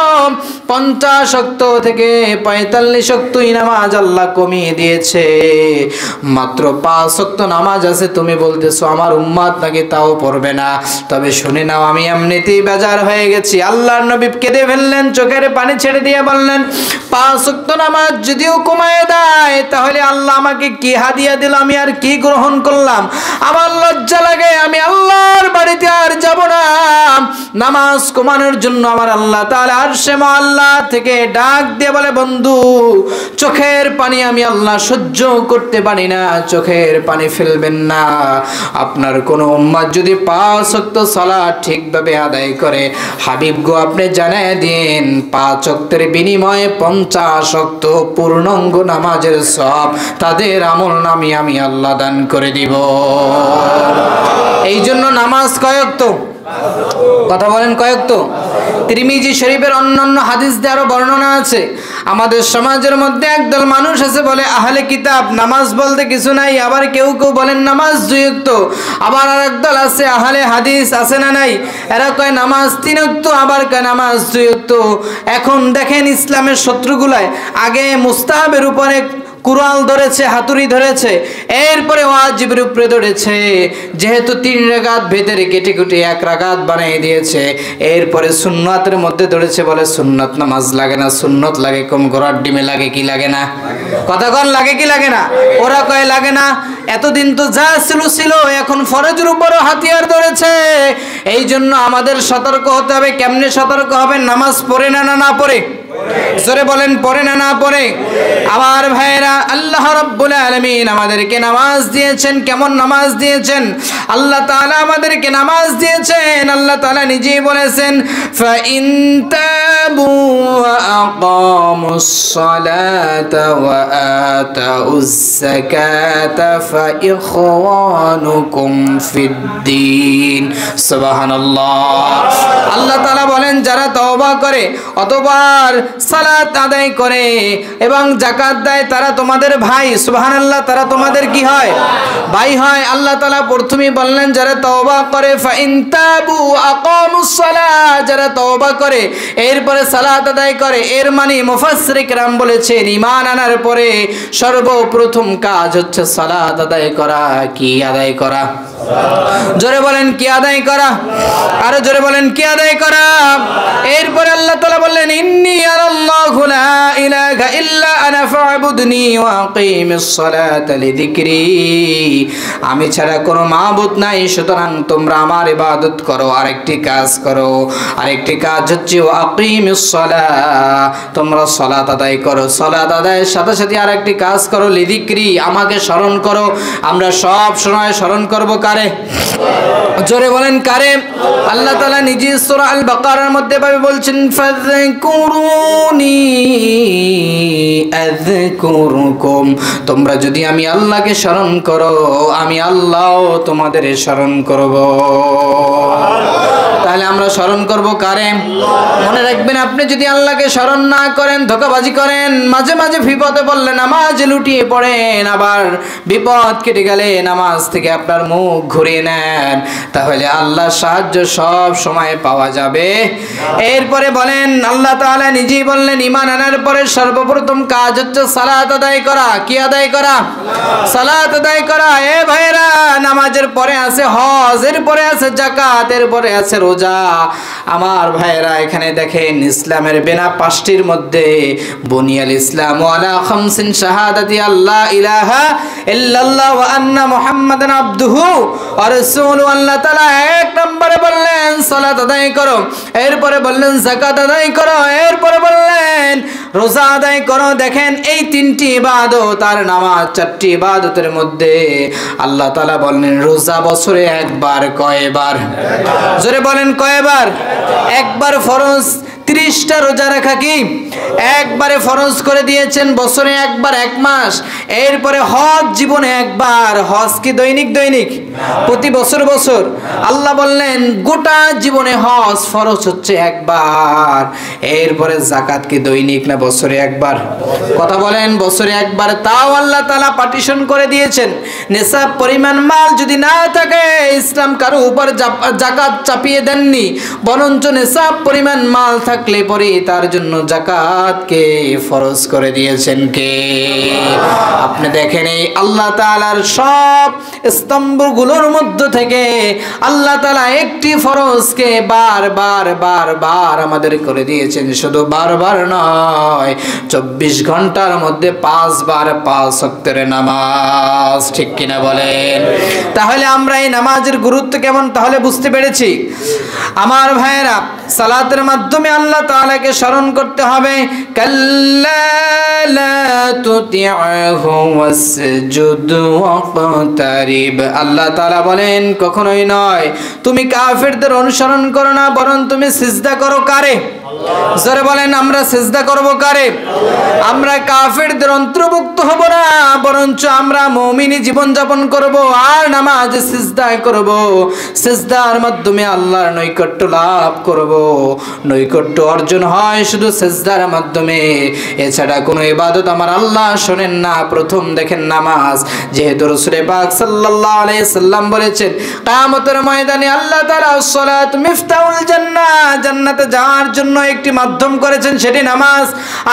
50 ওয়াক্ত থেকে 45 ওয়াক্তই নামাজ আল্লাহ কমিয়ে দিয়েছে, মাত্র 5 ওয়াক্ত নামাজ আছে। তুমি বলতেছো আমার উম্মত নাকি তাও পড়বে না। তবে শুনে নাও, আমি এমনিতেই বেজার হয়ে গেছি। আল্লাহর নবী কেঁদে ফেললেন, চোখের পানি ছেড়ে দিয়ে বললেন, 5 ওয়াক্ত নামাজ যদিও কমায় দেয়, তাহলে আল্লাহ আমাকে কি হাদিয়া দিল, আমি আর কি গ্রহণ করলাম? আমার লজ্জা লাগে, আমি আল্লাহর বাড়িতে আর যাব না। নামাজ কমানোর জন্য আমার আল্লাহ তাআলা আরশে মুআল্লা থেকে ডাক দিয়ে বলে, বন্ধু, চোখের পানি আমি আল্লাহ সহ্য করতে পারি না, চোখের পানি ফেলবেন না। আপনার কোন উম্মত যদি 5 ওয়াক্ত সালাত ঠিকভাবে আদায় করে, হাবিব গো আপনি জানায় দিন, 5 ওয়াক্তের বিনিময়ে 50 ওয়াক্ত পূর্ণাঙ্গ নামাজের সওয়াব তাদের আমল নামে আমি আল্লাহ দান করে দিব। এই জন্য নামাজ কয় ওয়াক্ত? কথা বলেন, কয় ওয়াক্ত? তিরমিজি শরীফের অন্যান্য হাদিস দিয়ে আরো বর্ণনা আছে। আমাদের সমাজের মধ্যে একদল মানুষ আছে বলে আহলে কিতাব, নামাজ বলতে কিছু নাই। আবার কেউ কেউ বলেন নামাজ 2 ওয়াক্ত। আবার আরেক দল আছে আহলে হাদিস, আছে না নাই? এরা কয় নামাজ 3 ওয়াক্ত, আবার কয় নামাজ 2 ওয়াক্ত। এখন দেখেন ইসলামের শত্রুগুলায় আগে মুস্তাহাবের উপরে কুরআন ধরেছে, হাতুড়ি ধরেছে, এরপরে ওয়াজিবের উপরে ধরেছে। যেহেতু 3 রাকাত ভেতরে কেটে কেটে 1 রাকাত বানিয়ে দিয়েছে, এরপরে সুন্নাতের মধ্যে ধরেছে, বলে সুন্নাত নামাজ লাগে না, সুন্নত লাগে কম ঘোড়ার ডিমে লাগে কি লাগে না? কথা কোন লাগে কি লাগে না? ওরা কয় লাগে না। এতদিন তো যা ছিল ছিল, এখন ফরজের উপরও হাতিয়ার ধরেছে। এই জন্য আমাদের সতর্ক হতে হবে। কেমনে সতর্ক হবেন? নামাজ পড়ে না না পড়ে? জোরে বলেন, পড়ে না না পড়ে? আমার ভাইরা, আল্লাহ রাব্বুল আলামিন আমাদেরকে নামাজ দিয়েছেন। কেমন নামাজ দিয়েছেন? আল্লাহ তাআলা আমাদেরকে নামাজ দিয়েছেন। আল্লাহ তাআলা নিজেই বলেছেন, ফাইন তাবু ওয়া আকামুস সালাতা ওয়া আতাউজ যাকাতা ফাইখওয়ানুকুম ফিদ্দীন। সুবহানাল্লাহ। আল্লাহ তাআলা বলেন, যারা তওবা করে অথবা সালাত আদায় করে এবং যাকাত দেয়, তারা তোমাদের ভাই। সুবহানাল্লাহ। তারা তোমাদের কি হয়? ভাই হয়। আল্লাহ তাআলা প্রথমেই বললেন, যারা তওবা করে, ফাইন তাবু আকামুস সালাত, যারা তওবা করে এরপরে সালাত আদায় করে। এর মানে মুফাসসির কিরাম বলেছেন, ঈমান আনার পরে সর্বপ্রথম কাজ হচ্ছে সালাত আদায় করা। কি আদায় করা? জোরে বলেন, কি আদায় করা? আরো জোরে বলেন, কি আদায় করা? এরপরে আল্লাহ তাআলা বললেন, ইন্নী আল্লাহু লা ইলাহা ইল্লা আনা ফা'বুদনি ওয়া আকিমিস সালাতা লিযিকরি। আমি ছাড়া কোনো মাবুদ নাই, সুতরাং তোমরা আমার ইবাদত করো। আরেকটি কাজ করো, আরেকটি কাজ হচ্ছে ওয়া আকিমিস সালাহ, তোমরা সালাত আদায় করো। সালাত আদায়ের সাথে সাথে আরেকটি কাজ করো, লিযিকরি, আমাকে স্মরণ করো। আমরা সব সময় স্মরণ করব কারে? জোরে বলেন, কারে? আল্লাহ তাআলা নিজে সূরা আল বাকারার মধ্যে ভাবে বলছেন, ফাযকুরুনি আযকুরুকুম, তোমরা যদি আমি আল্লাহকে স্মরণ করো, আমি আল্লাহও তোমাদের স্মরণ করব। তাহলে আমরা স্মরণ করব কারে? মনে রাখবেন, আপনি যদি আল্লাহকে স্মরণ না করেন, ধোঁকাবাজি করেন, মাঝে মাঝে বিপদে পড়লে নামাজ লুটিয়ে পড়েন, আবার বিপদ কেটে গেলে নামাজ থেকে আপনার মুখ ঘুরিয়ে নেন, তাহলে আল্লাহর সাহায্য সব সময় পাওয়া যাবে। এরপরে বলেন, আল্লাহ তাআলা নিজেই বললেন, ঈমান আনার পরে সর্বপ্রথম কাজ হচ্ছে সালাত আদায় করা। কি আদায় করা? সালাত আদায় করা। এ ভাইরা, নামাজের পরে আছে হজ, এরপরে আছে যাকাত, এরপরে আছে রোজা। আমার ভাইরা, এখানে দেখেন ইসলামের বিনা পাঁচটির মধ্যে বুনিয়াল ইসলাম আলা খামসিন শাহাদাতি আল্লাহ ইলাহা ইল্লাল্লাহ ওয়া আন্না মুহাম্মাদান আবদুহু ওয়া রাসূলুহু। আল্লাহ তাআলা এক নম্বরে বললেন সালাত আদায় করো, এরপরে বললেন যাকাত আদায় করো, এরপরে বললেন রোজা আদায় করো। দেখেন এই তিনটি ইবাদত আর নামাজ, চারটি ইবাদতের মধ্যে আল্লাহ তাআলা বললেন রোজা বছরে একবার। কয়বার? জোরে বলেন কয়বার? একবার ফরজ। 30টা রোজা রাখা কি একবারে ফরজ করে দিয়েছেন, বছরে একবার, এক মাস। এরপরে হজ জীবনে একবার। হজ কি দৈনিক? দৈনিক, প্রতি বছর বছর। আল্লাহ বললেন গোটা জীবনে হজ ফরজ হচ্ছে একবার। এরপরে যাকাত কি দৈনিক না বছরে একবার? কথা বলেন, বছরে একবার। তাও আল্লাহ তাআলা পার্টিশন করে দিয়েছেন, নিসাব পরিমাণ মাল যদি না থাকে, ইসলাম কারো উপর যাকাত চাপিয়ে দেননি, বরঞ্চ নিসাব পরিমাণ মাল থাকলে পরে তার জন্য যাকাতকে ফরজ করে দিয়েছেন কে? আপনি দেখেন, এই আল্লাহ তাআলার সব স্তম্ভগুলোর মধ্য থেকে আল্লাহ তাআলা একটি ফরজকে বারবার বারবার আমাদের করে দিয়েছেন। শুধু বারবার নয়, 24 ঘন্টার মধ্যে 5 বার 5 ওয়াক্তের নামাজ। ঠিক কিনা বলেন? তাহলে আমরা এই নামাজের গুরুত্ব কেমন তাহলে বুঝতে পেরেছি। আমার ভাইয়েরা, সালাতের মাধ্যমে আল্লাহ তাআলাকে স্মরণ করতে হবে। কাল্লা লা তুতি'হু ওয়াসজুদ ওয়াকতারিব। আল্লাহ তাআলা বলেন কখনোই নয় তুমি কাফেরদের অনুসরণ করো না, বরং তুমি সিজদা করো কারে? জোরে বলেন, আমরা সিজদা করব কারে? আমরা কাফেরদের অন্তর্ভুক্ত হব না, বরঞ্চ আমরা মুমিনি জীবন যাপন করব আর নামাজে সিজদা করব। সিজদার মাধ্যমে আল্লাহর নৈকট্য লাভ করব। নৈকট্য অর্জন হয় শুধু সিজদার মাধ্যমে, এছাড়া কোনো ইবাদত আমার আল্লাহ শোনেন না। প্রথম দেখেন নামাজ, যেহেতু রাসূল পাক সাল্লাল্লাহু আলাইহি সাল্লাম বলেছেন কিয়ামতের ময়দানে আল্লাহ তাআলা সালাত মিফতাহুল জান্নাহ, জান্নাতে যাওয়ার জন্য একটি মাধ্যম করেছেন, সেটি নামাজ।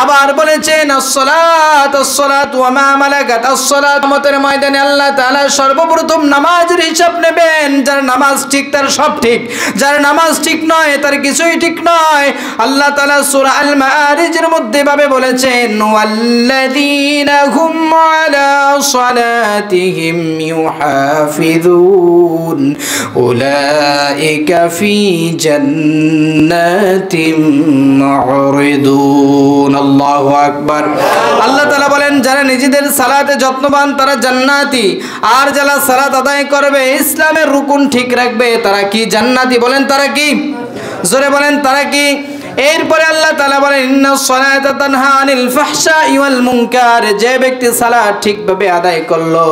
আবার বলেছেন আসসালাত আসসালাত ওয়া মা মালাকাত আসসালাত। কিয়ামতের ময়দানে আল্লাহ তাআলা সর্বপ্রথম নামাজের হিসাব নেবেন। যার নামাজ ঠিক তার সব ঠিক, যার নামাজ ঠিক নয় তার কিছুই ঠিক নয়। আল্লাহ তাআলা সূরা আল মাআরিজের মধ্যে ভাবে বলেছেন ওয়াল্লাযীনা হুম আলা সালাতিহিম ইউহাফিযুন উলাইকা ফি জান্নাতিম মুরিদুন। আল্লাহু আকবার। আল্লাহ তাআলা বলেন যারা নিজেদের সালাতে যত্নবান তারা জান্নাতি, আর যারা সালাত আদায় করবে, ইসলামের রুকুন ঠিক রাখবে, তারা কি জান্নাতি? বলেন তারা কি? জোরে বলেন তারা কি? এরপরে আল্লাহ তাআলা বলেন ইন্নাস সালাতা তানহা আনিল ফাহশাই ওয়াল মুনকার। যে ব্যক্তি সালাত ঠিকভাবে আদায় করলো,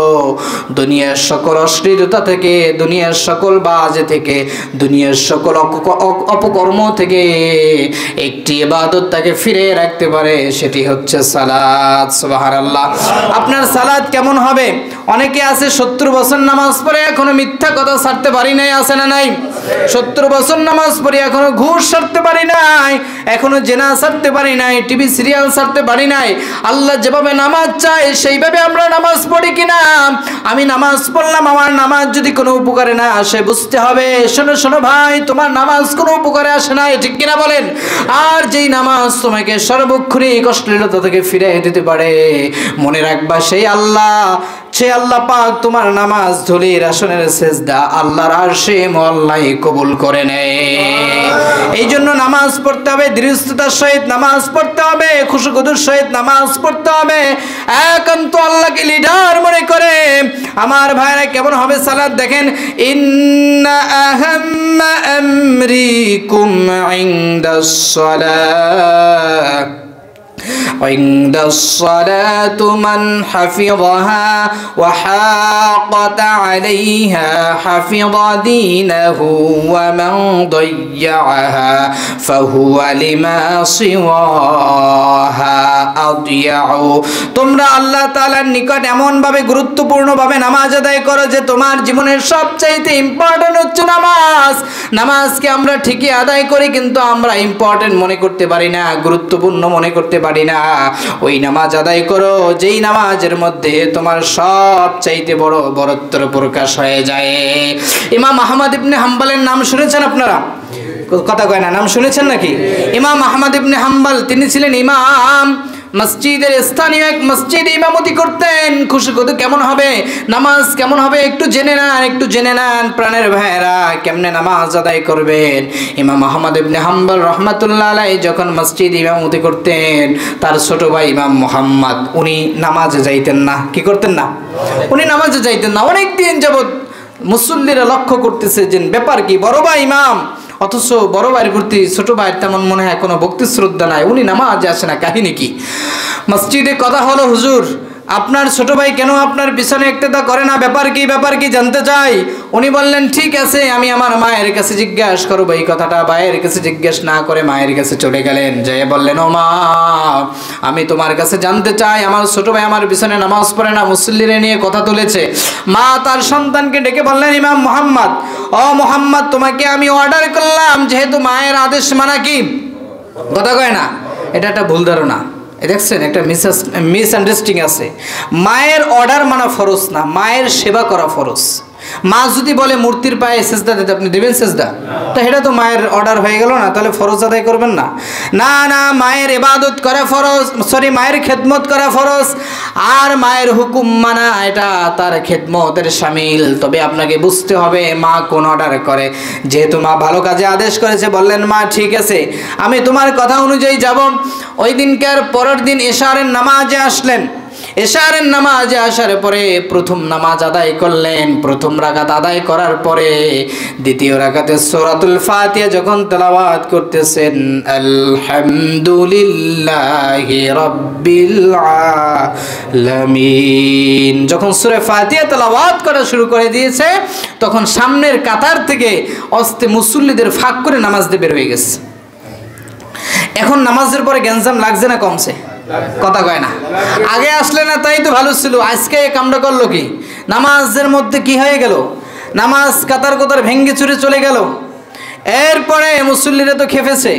দুনিয়ার সকল অশ্লীলতা থেকে, দুনিয়ার সকল বাজে থেকে, দুনিয়ার সকল অপকর্ম থেকে একটি ইবাদত তাকে ফিরে রাখতে পারে, সেটি হচ্ছে সালাত। সুবহানাল্লাহ। আপনার সালাত কেমন হবে? অনেকে আছে 70 বছর নামাজ পড়ে এখনো মিথ্যা কথা ছাড়তে পারি নাই, আছে না নাই? 70 বছর নামাজ পড়ে এখনো ঘুষ ছাড়তে পারি নাই, এখনো জেনা ছাড়তে পারি নাই, টিভি সিরিয়াল ছাড়তে পারি নাই। আল্লাহ যেভাবে নামাজ চায় সেইভাবে আমরা নামাজ পড়ি কিনা? আমি নামাজ পড়লাম, আমার নামাজ যদি কোনো উপকারে না আসে, বুঝতে হবে শোনো শোনো ভাই, তোমার নামাজ কোনো উপকারে আসে না, ঠিক কিনা বলেন? আর যেই নামাজ তোমাকে সর্বক্ষণিক অশ্লীলতা থেকে ফিরে দিতে পারে, মনে রাখবা সেই আল্লাহ, সে আল্লাহ পাক তোমার নামাজ ধুলির আসনের সেজদা আল্লাহর আরশে মহল্লায় কবুল করে নেয়। এই জন্য নামাজ পড়তে হবে, দৃঢ়তার সহিত নামাজ পড়তে হবে, খুশুখুদুর সহিত নামাজ পড়তে হবে, একান্ত আল্লাহকে লিডার মনে করে। আমার ভাইরা কেমন হবে সালাত দেখেন, ইন্না আহাম্মা আমরিকুম ইনদাস সালাহ ইনদাস সালাতু মান হাফিযাহা ওয়া হাকাত আলাইহা হাফিযা দীনাহু ওয়া মান দায়্যাহা ফাহুয়া লিমা সিওয়াহা আদিয়াউ। তোমরা আল্লাহ তাআলার নিকট এমন ভাবে গুরুত্বপূর্ণ ভাবে নামাজ আদায় করো যে তোমার জীবনের সবচাইতে ইম্পর্টেন্ট হচ্ছে নামাজ। নামাজকে আমরা ঠিকই আদায় করি, কিন্তু আমরা ইম্পর্টেন্ট মনে করতে পারি না, গুরুত্বপূর্ণ মনে করতে পারি না। ওই নামাজ আদায় করো যেই নামাজের মধ্যে তোমার সবচাইতে বড় বরত্বের প্রকাশ হয়ে যায়। ইমাম আহমদ ইবনে হাম্বলের নাম শুনেছেন আপনারা? কথা কয় না, নাম শুনেছেন নাকি? ইমাম আহমদ ইবনে হাম্বল তিনি ছিলেন ইমাম, মসজিদের স্থানীয় এক মসজিদে ইমামতি করতেন। খুশি কত কেমন হবে, নামাজ কেমন হবে একটু জেনে নেন, একটু জেনে নেন প্রাণের ভাইয়েরা, কেমনে নামাজ আদায় করবেন। ইমাম আহমদ ইবনে হাম্বল রহমাতুল্লাহ আলাইহি যখন মসজিদে ইমামতি করতেন, তার ছোট ভাই ইমাম মুহাম্মদ উনি নামাজে যাইতেন না। কি করতেন না? উনি নামাজে যাইতেন না। অনেক দিন যাবত মুসল্লিরা লক্ষ্য করতেছে যে ব্যাপার কি, বড় ভাই ইমাম, অথচ বড় ভাইয়ের প্রতি ছোট ভাইয়ের তেমন মনে হয় কোনো ভক্তি শ্রদ্ধা নাই, উনি নামাজে আসে না, কাহিনী কি? মসজিদে কথা হলো, হুজুর আপনার ছোট ভাই কেন আপনার পিছনে ইক্তেদা করে না, ব্যাপার কি, ব্যাপার কি জানতে চাই। উনি বললেন ঠিক আছে আমি আমার মায়ের কাছে জিজ্ঞাসা করবো। এই কথাটা ভাইয়ের কাছে জিজ্ঞেস না করে মায়ের কাছে চলে গেলেন, যেয়ে বললেন ও মা আমি তোমার কাছে জানতে চাই, আমার ছোট ভাই আমার পিছনে নামাজ পড়ে না, মুসল্লিরে নিয়ে কথা তুলেছে। মা তার সন্তানকে ডেকে বললেন ইমাম মুহাম্মদ, ও মুহাম্মদ তোমাকে আমি অর্ডার করলাম, যেহেতু মায়ের আদেশ মানা কি, কথা কয় না, এটা একটা ভুল ধারণা। দেখছেন একটা মিসআন্ডারস্ট্যান্ডিং আছে। মায়ের অর্ডার মানা ফরজ না, মায়ের সেবা করা ফরজ। মা যদি বলে মূর্তির পায়ে সেজদা দিতে, আপনি দেবেন সেজদা? তো এটা তো মায়ের অর্ডার হয়ে গেল না, তাহলে ফরজ আদায় করবেন না? না না, মায়ের ইবাদত করা ফরজ, মায়ের খেদমত করা ফরজ, আর মায়ের হুকুম মানা এটা তার খেদমতের শামিল। তবে আপনাকে বুঝতে হবে মা কোন অর্ডার করে। যেহেতু মা ভালো কাজে আদেশ করেছে, বললেন মা ঠিক আছে আমি তোমার কথা অনুযায়ী যাব। ওই দিনকার পরের দিন এশারের নামাজে আসলেন। এশারের নামাজে আসার পরে প্রথম নামাজ আদায় করলেন। প্রথম রাকাত আদায় করার পরে দ্বিতীয় রাকাতে সূরাতুল ফাতিহা যখন তেলাওয়াত করতেছেন, আলহামদুলিল্লাহি রাব্বিল আলামিন, যখন সূরা ফাতিহা তেলাওয়াত করা শুরু করে দিয়েছে, তখন সামনের কাতার থেকে অস্তে মুসল্লিদের ফাঁক করে নামাজ দিয়ে বের হয়ে গেছে। এখন নামাজের পরে গ্যাঞ্জাম লাগছে না কমছে? কথা কয় না। আগে আসলে না তাই তো ভালো ছিল, আজকে কামড়া করলো কি? নামাজের মধ্যে কি হয়ে গেল, নামাজ কাতার কোতার ভেঙ্গে চুরে চলে গেল। এরপরে মুসল্লিরা তো খেপেছে।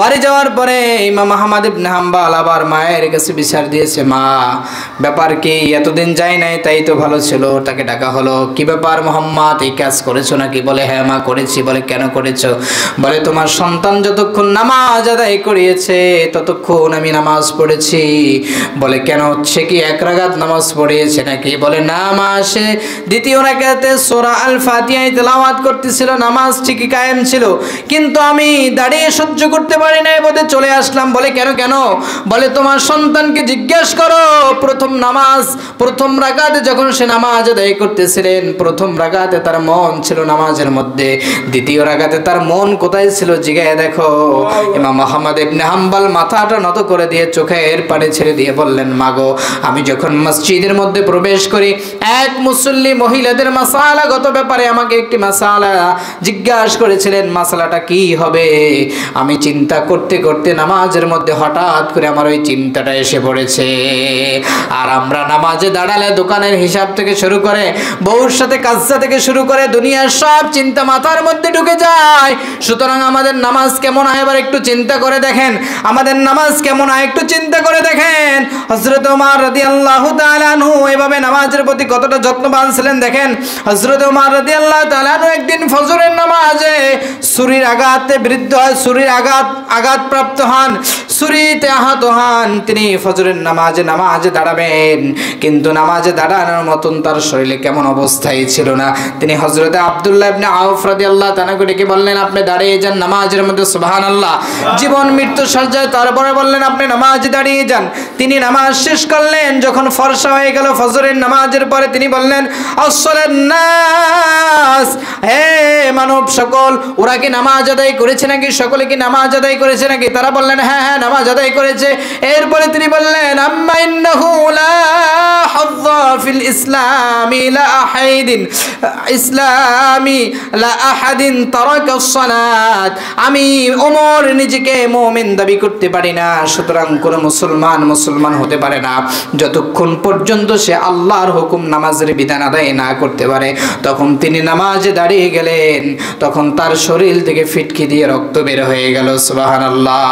বাড়ি যাওয়ার পরে ইমাম আহমদ ইবনে হাম্বল আবার মায়ের কাছে বিচার দিয়েছে, মা ব্যাপার কি, এতদিন যাই নাই তাই তো ভালো ছিল। তাকে ডাকা হলো, কি ব্যাপার মোহাম্মদ, এই কাজ করেছো নাকি? বলে হ্যাঁ মা করেছি। বলে কেন করেছো? বলে তোমার সন্তান যতক্ষণ নামাজ আদায় করিয়েছে ততক্ষণ আমি নামাজ পড়েছি। বলে কেন, হচ্ছে কি এক রাকাত নামাজ পড়িয়েছে নাকি? বলে না মা, সে দ্বিতীয় রাকাতে সূরা আল ফাতিহা তেলাওয়াত করতেছিল, নামাজ ঠিকই কায়েম ছিল, কিন্তু আমি দাঁড়িয়ে সহ্য করতে পারি নাই, বলে চলে আসলাম। বলে কেন কেন? বলে তোমার সন্তানকে জিজ্ঞেস করো, প্রথম রাকাতে যখন সে নামাজ আদায় করতেছিলেন, প্রথম রাকাতে তার মন ছিল নামাজের মধ্যে, দ্বিতীয় রাকাতে তার মন কোথায় ছিল জিগায় দেখো। ইমাম আহমদ ইবনে হাম্বল মাথাটা নত করে দিয়ে চোখের পানি ছেড়ে দিয়ে বললেন, মাগো আমি যখন মসজিদের মধ্যে প্রবেশ করি, এক মুসল্লি মহিলাদের মাসালাগত ব্যাপারে আমাকে একটি মাসালা জিজ্ঞাসা করেছিলেন, মাসালাটা কি হবে? আমি চিন্তা করতে করতে নামাজের মধ্যে হঠাৎ করে আমার ওই চিন্তাটা এসে পড়েছে। আর আমরা নামাজে দাঁড়ালে দোকানের হিসাব থেকে শুরু করে, বউর সাথে কাজটা থেকে শুরু করে, দুনিয়ার সব চিন্তা মাথার মধ্যে ঢুকে যায়। সুতরাং আমাদের নামাজ কেমন হয় এবার একটু চিন্তা করে দেখেন, আমাদের নামাজ কেমন হয় একটু চিন্তা করে দেখেন। হযরত ওমর রাদিয়াল্লাহু তাআলা আনহু এভাবে নামাজের প্রতি কতটা যত্নবান ছিলেন দেখেন। হযরত ওমর রাদিয়াল্লাহু তাআলা আনহু একদিন ফজরের নামাজে ছুরির আঘাতে বৃদ্ধ হয়, ছুরির আঘাতপ্রাপ্ত হন, ছুরিতে আহত হন। তিনি ফজরের নামাজে দাঁড়াবেন, কিন্তু নামাজে দাঁড়ানোর মতন তার শরীরে কেমন অবস্থায় ছিল না। তিনি হযরতে আব্দুল্লাহ ইবনে আউফ রাদিয়াল্লাহু তাআলা ডেকে বললেন, আপনি দাঁড়িয়ে যান নামাজের মধ্যে, সুবহানাল্লাহ। জীবন মৃত্যু সজ্জায়, তারপরে বললেন আপনি নামাজে দাঁড়িয়ে যান। তিনি নামাজ শেষ করলেন, যখন ফর্সা হয়ে গেল, ফজর ফজরের নামাজের পরে তিনি বললেন, আসসালান নাস, হে মানব সকল, ওরা কি নামাজ আদায় করেছে নাকি? সকলে কি নামাজ আদায় করেছে নাকি? তারা বললেন হ্যাঁ হ্যাঁ নামাজ আদায় করেছে। এরপরে তিনি বললেন, আম্মা ইন্নাহু লা হাযযা ফিল ইসলামি লা আহাদিন তারাকাস সালাত। আমি ওমর নিজেকে মুমিন দাবি করতে পারি না, সুতরাং কোন মুসলমান হতে পারে না যতক্ষণ পর্যন্ত সে আল্লাহর হুকুম নামাজের বিধান আদায় না করতে পারে। তখন তিনি নামাজে দাঁড়িয়ে গেলেন, তখন তার শরীর থেকে ফিটকি দিয়ে রক্ত বের হয়ে গেল। সুবহানাল্লাহ।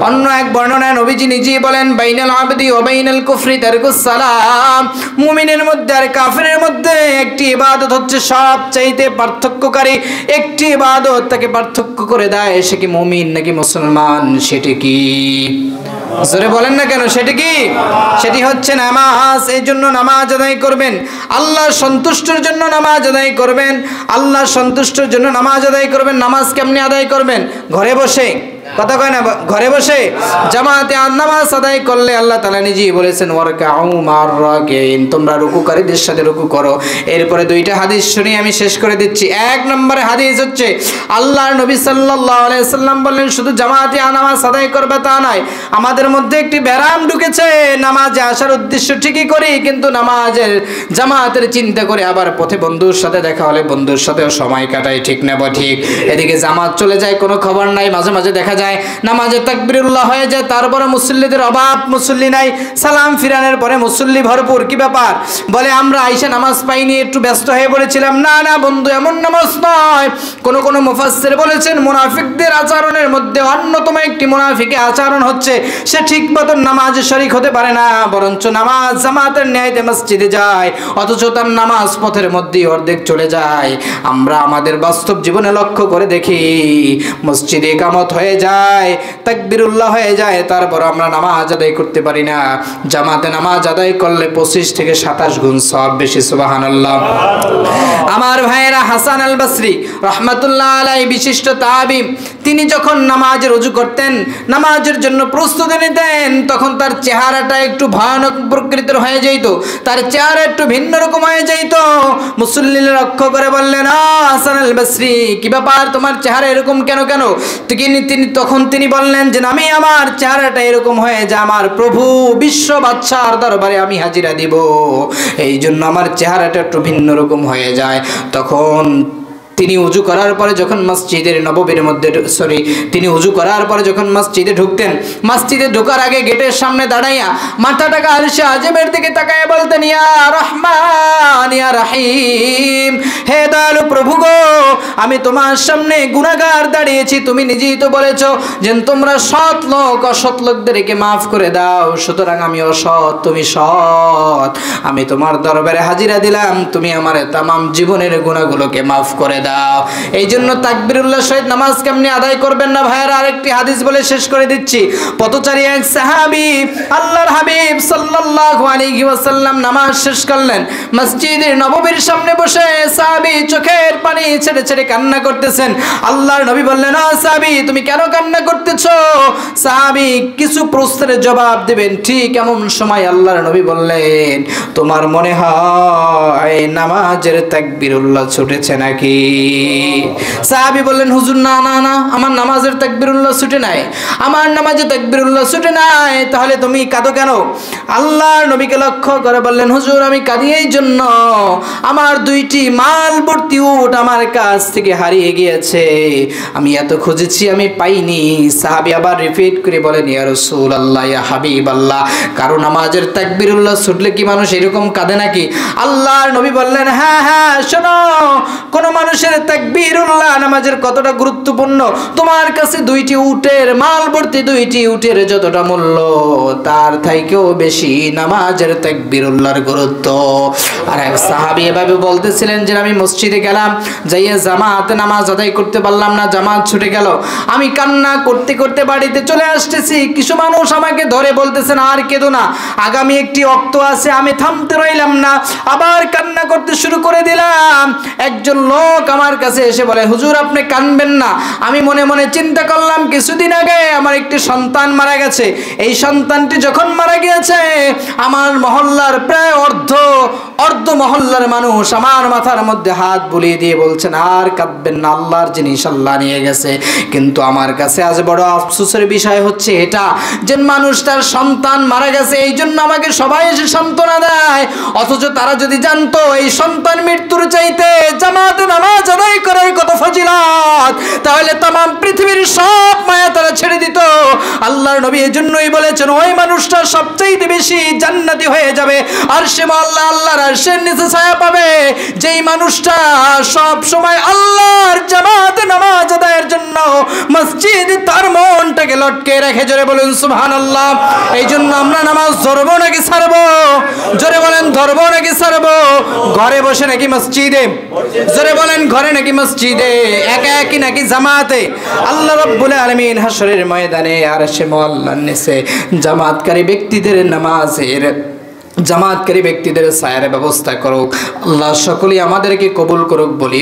অন্য এক বর্ণনায় নবীজি নিজেই বলেন, বাইনাল আবদি ওয়া বাইনাল কুফরি তারকুস সালাম। মুমিনের মধ্যে আর কাফিরের মধ্যে একটি ইবাদত হচ্ছে সবচাইতে পার্থক্যকারী একটি ইবাদত, তাকে পার্থক্য করে দেয় সে কি মুমিন নাকি মুসলমান। সেটি কি? জোরে বলেন না কেন? সেটি কি? সেটি হচ্ছে নামাজ। এই জন্য নামাজ আদায় করবেন, আল্লাহর সন্তুষ্টির জন্য নামাজ আদায় করবেন, আল্লাহর সন্তুষ্টির জন্য নামাজ আদায় করবেন। নামাজ কেমনে আদায় করবেন? ঘরে বসে, কথা কয় না, ঘরে বসে জামাতে নামাজ আদায় করলে আল্লাহ তাআলা নিজেই বলেছেন, ওয়ারকাউ মা'র রাকিঈন, তোমরা রুকুকারীদের সাথে রুকু করো। এরপরে দুইটা হাদিস শুনি আমি শেষ করে দিচ্ছি। এক নম্বরে হাদিস হচ্ছে, আল্লাহর নবী সাল্লাল্লাহু আলাইহি সাল্লাম বললেন, শুধু জামাতে নামাজ আদায় করবে তা নয়, আমাদের মধ্যে একটি ব্যারাম ঢুকেছে, নামাজে আসার উদ্দেশ্য ঠিকই করি, কিন্তু নামাজের জামাতের চিন্তা করে আবার পথে বন্ধুর সাথে দেখা হলে বন্ধুর সাথেও সময় কাটায়, ঠিক না ঠিক? এদিকে জামাত চলে যায়, কোনো খবর নাই, মাঝে মাঝে দেখা যায় নামাজে তাকবীরুল্লাহ হয়ে যায়, তারপরে মুসল্লিদের অভাব, মুসল্লি নাই, সালাম ফিরানোর পরে মুসল্লি ভরপুর। কি ব্যাপার? বলে আমরা আইসা নামাজ পাইনি, একটু ব্যস্ত হয়ে পড়েছিলাম। না না বন্ধু, এমন নামাজ নয়। কোন কোন মুফাসসির বলেছেন, মুনাফিকদের আচরণের মধ্যে অন্যতম একটি মুনাফিকের আচরণ হচ্ছে সে ঠিক মতন নামাজে শরীক হতে পারে না, বরঞ্চ নামাজ জামাতের ন্যায়তে মসজিদে যায়, অথচ তার নামাজ পথের মধ্যেই অর্ধেক চলে যায়। আমরা আমাদের বাস্তব জীবনে লক্ষ্য করে দেখি, মসজিদে ইকামত হয়ে যায়, তাকবীরুল্লাহ হয়ে যায়, তারপর আমরা নামাজ আদায় করতে পারি না। জামাতে নামাজ আদায় করলে 25 থেকে 27 গুণ সওয়াব বেশি। সুবহানাল্লাহ। আমার ভাইয়েরা, হাসান আল বসরি রাহমাতুল্লাহ আলাইহি বিশিষ্ট তাবী, তিনি যখন নামাজের ওযু করতেন, নামাজের জন্য প্রস্তুতি নিতেন, তখন তার চেহারাটা একটু ভয়ানক প্রকৃতির হয়ে যেত, তার চেহারা একটু ভিন্ন রকম হয়ে যেত। মুসল্লিরা লক্ষ্য করে বললেন, হাসান আল বসরি, কি ব্যাপার, তোমার চেহারা এরকম কেন? তখন তিনি বললেন যে আমি আমার চেহারাটা এরকম হয়ে যায়, আমার প্রভু বিশ্ব বাদশার দরবারে আমি হাজিরা দিব, এই জন্য আমার চেহারাটা একটু ভিন্ন রকম হয়ে যায়। তখন তিনি উজু করার পরে যখন মসজিদের নববীর মধ্যে তিনি উজু করার পরে যখন মসজিদে ঢুকতেন, মসজিদে ঢোকার আগে গেটের সামনে দাঁড়াইয়া মাথাটাকে আরশে আজিমের দিকে তাকায় বলতেন, ইয়া রহমান ইয়া রহিম, হে দয়ালু প্রভু গো, আমি তোমার সামনে গুনাহগার দাঁড়িয়েছি, তুমি নিজেই তো বলেছো যে তোমরা সৎ লোক অসৎ লোকদেরকে মাফ করে দাও, সুতরাং আমি অসৎ, তুমি সৎ, আমি তোমার দরবারে হাজিরা দিলাম, তুমি আমার তামাম জীবনের গুনাহগুলোকে মাফ করে দাও। এই জন্য তাকবীরুল্লাহ সহিত নামাজ কেমনে আদায় করবেন না ভাইয়েরা, আরেকটি হাদিস বলে শেষ করে দিচ্ছি। পথচারী এক সাহাবী আল্লাহর হাবিব সাল্লাল্লাহু আলাইহি ওয়াসাল্লাম নামাজ শেষ করলেন, মসজিদের নববীর সামনে বসে সাহাবী চোখের পানি ছেড়ে ছেড়ে কান্না করতেছেন। আল্লাহর নবী বললেন, সাহাবী তুমি কেন কান্না করতেছো? সাহাবী কিছু প্রশ্নের জবাব দিবেন, ঠিক এমন সময় আল্লাহর নবী বললেন, তোমার মনে হয় নামাজের তাকবীরুল্লাহ ছুটেছে নাকি? সাহাবী বললেন, হুজুর না না না, আমার নামাজের তাকবীরুল্লাহ ছুটে নাই, আমার নামাজে তাকবীরুল্লাহ ছুটে নাই। তাহলে তুমি কাঁদো কেন? আল্লাহর নবীকে লক্ষ্য করে বললেন, হুজুর আমি কাঁদি এই জন্য, আমার 2টি মাল ভর্তি উট আমার কাছ থেকে হারিয়ে গিয়েছে, আমি এত খুঁজেছি আমি পাইনি। সাহাবী আবার রিপিট করে বলেন, ইয়া রাসূলুল্লাহ, ইয়া হাবিবাল্লাহ, কারণ নামাজের তাকবীরুল্লাহ ছুটলে কি মানুষ এরকম কাঁদে নাকি? আল্লাহর নবী বললেন, হ্যাঁ হ্যাঁ, শোনো, কোন মানুষের তাকবীরুল্লাহ নামাজের কতটা গুরুত্বপূর্ণ, তোমার কাছে 2টি উটের মাল ভর্তি 2টি উটের যতটা মূল্য, তার থেকেও বেশি নামাজের তাকবীরুল্লাহর গুরুত্ব। আর এক সাহাবী এভাবে বলতেছিলেন যে আমি মসজিদে গেলাম, যাইয়া জামাতে নামাজ আদায় করতে পারলাম না, জামাত ছুটে গেল। আমি কান্না করতে করতে বাড়িতে চলে আসতেছি, কিছু মানুষ আমাকে ধরে বলতেছেন আর কেঁদো না, আগামী একটি ওয়াক্ত আছে। আমি থামতে রইলাম না, আবার কান্না করতে শুরু করে দিলাম। একজন লোক আমার কাছে এসে বলে, হুজুর আপনি কাঁদবেন না। আমি মনে মনে চিন্তা করলাম, কিছুদিন আগে আমার একটি সন্তান মারা গেছে, এই সন্তানটি যখন মারা গিয়েছে আমার মহল্লার প্রায় অর্ধ মহল্লার মানুষ আমার মাথার মধ্যে হাত বুলিয়ে দিয়ে বলছেন আর কাঁদবেন না, আল্লাহর জিনিস আল্লাহ নিয়ে গেছে। কিন্তু আমার কাছে আজ বড় আফসোসের বিষয় হচ্ছে এটা যে মানুষটার সন্তান মারা গেছে, এই জন্য আমাকে সবাই এসে সান্ত্বনা দেয়, অথচ তারা যদি জানতো এই সন্তান মৃত্যুর চাইতে জামাতে নামাজ আদায় করার কত ফজিলত, তাহলে तमाम পৃথিবীর সব মায়া তারা ছেড়ে দিত। আল্লাহর নবী এজন্যই বলেছেন ওই মানুষটা সবচেয়ে বেশি জান্নাতি হয়ে যাবে, আরশে আল্লাহ আল্লাহর আরশের নিচে ছায়া পাবে যেই মানুষটা সব সময় আল্লাহর জামাতে নামাজ আদায়ের জন্য মসজিদে তার মনটাকে লটকে রেখে। জোরে বলুন সুবহানাল্লাহ। এই জন্য আমরা নামাজ ধরবো নাকি ছাড়বো? জোরে বলেন ধরবো নাকি ছাড়বো? ঘরে বসে নাকি মসজিদে? জোরে বলেন ঘরে নাকি মসজিদে? একা একই নাকি জামাতে? আল্লাহ রাব্বুল আলামিন হাশরের ময়দানে আরশে আল্লাহর নিচে জামাতকারী ব্যক্তিদের ছায়ার ব্যবস্থা করুক। আল্লাহ সকলেই আমাদেরকে কবুল করুক বলি।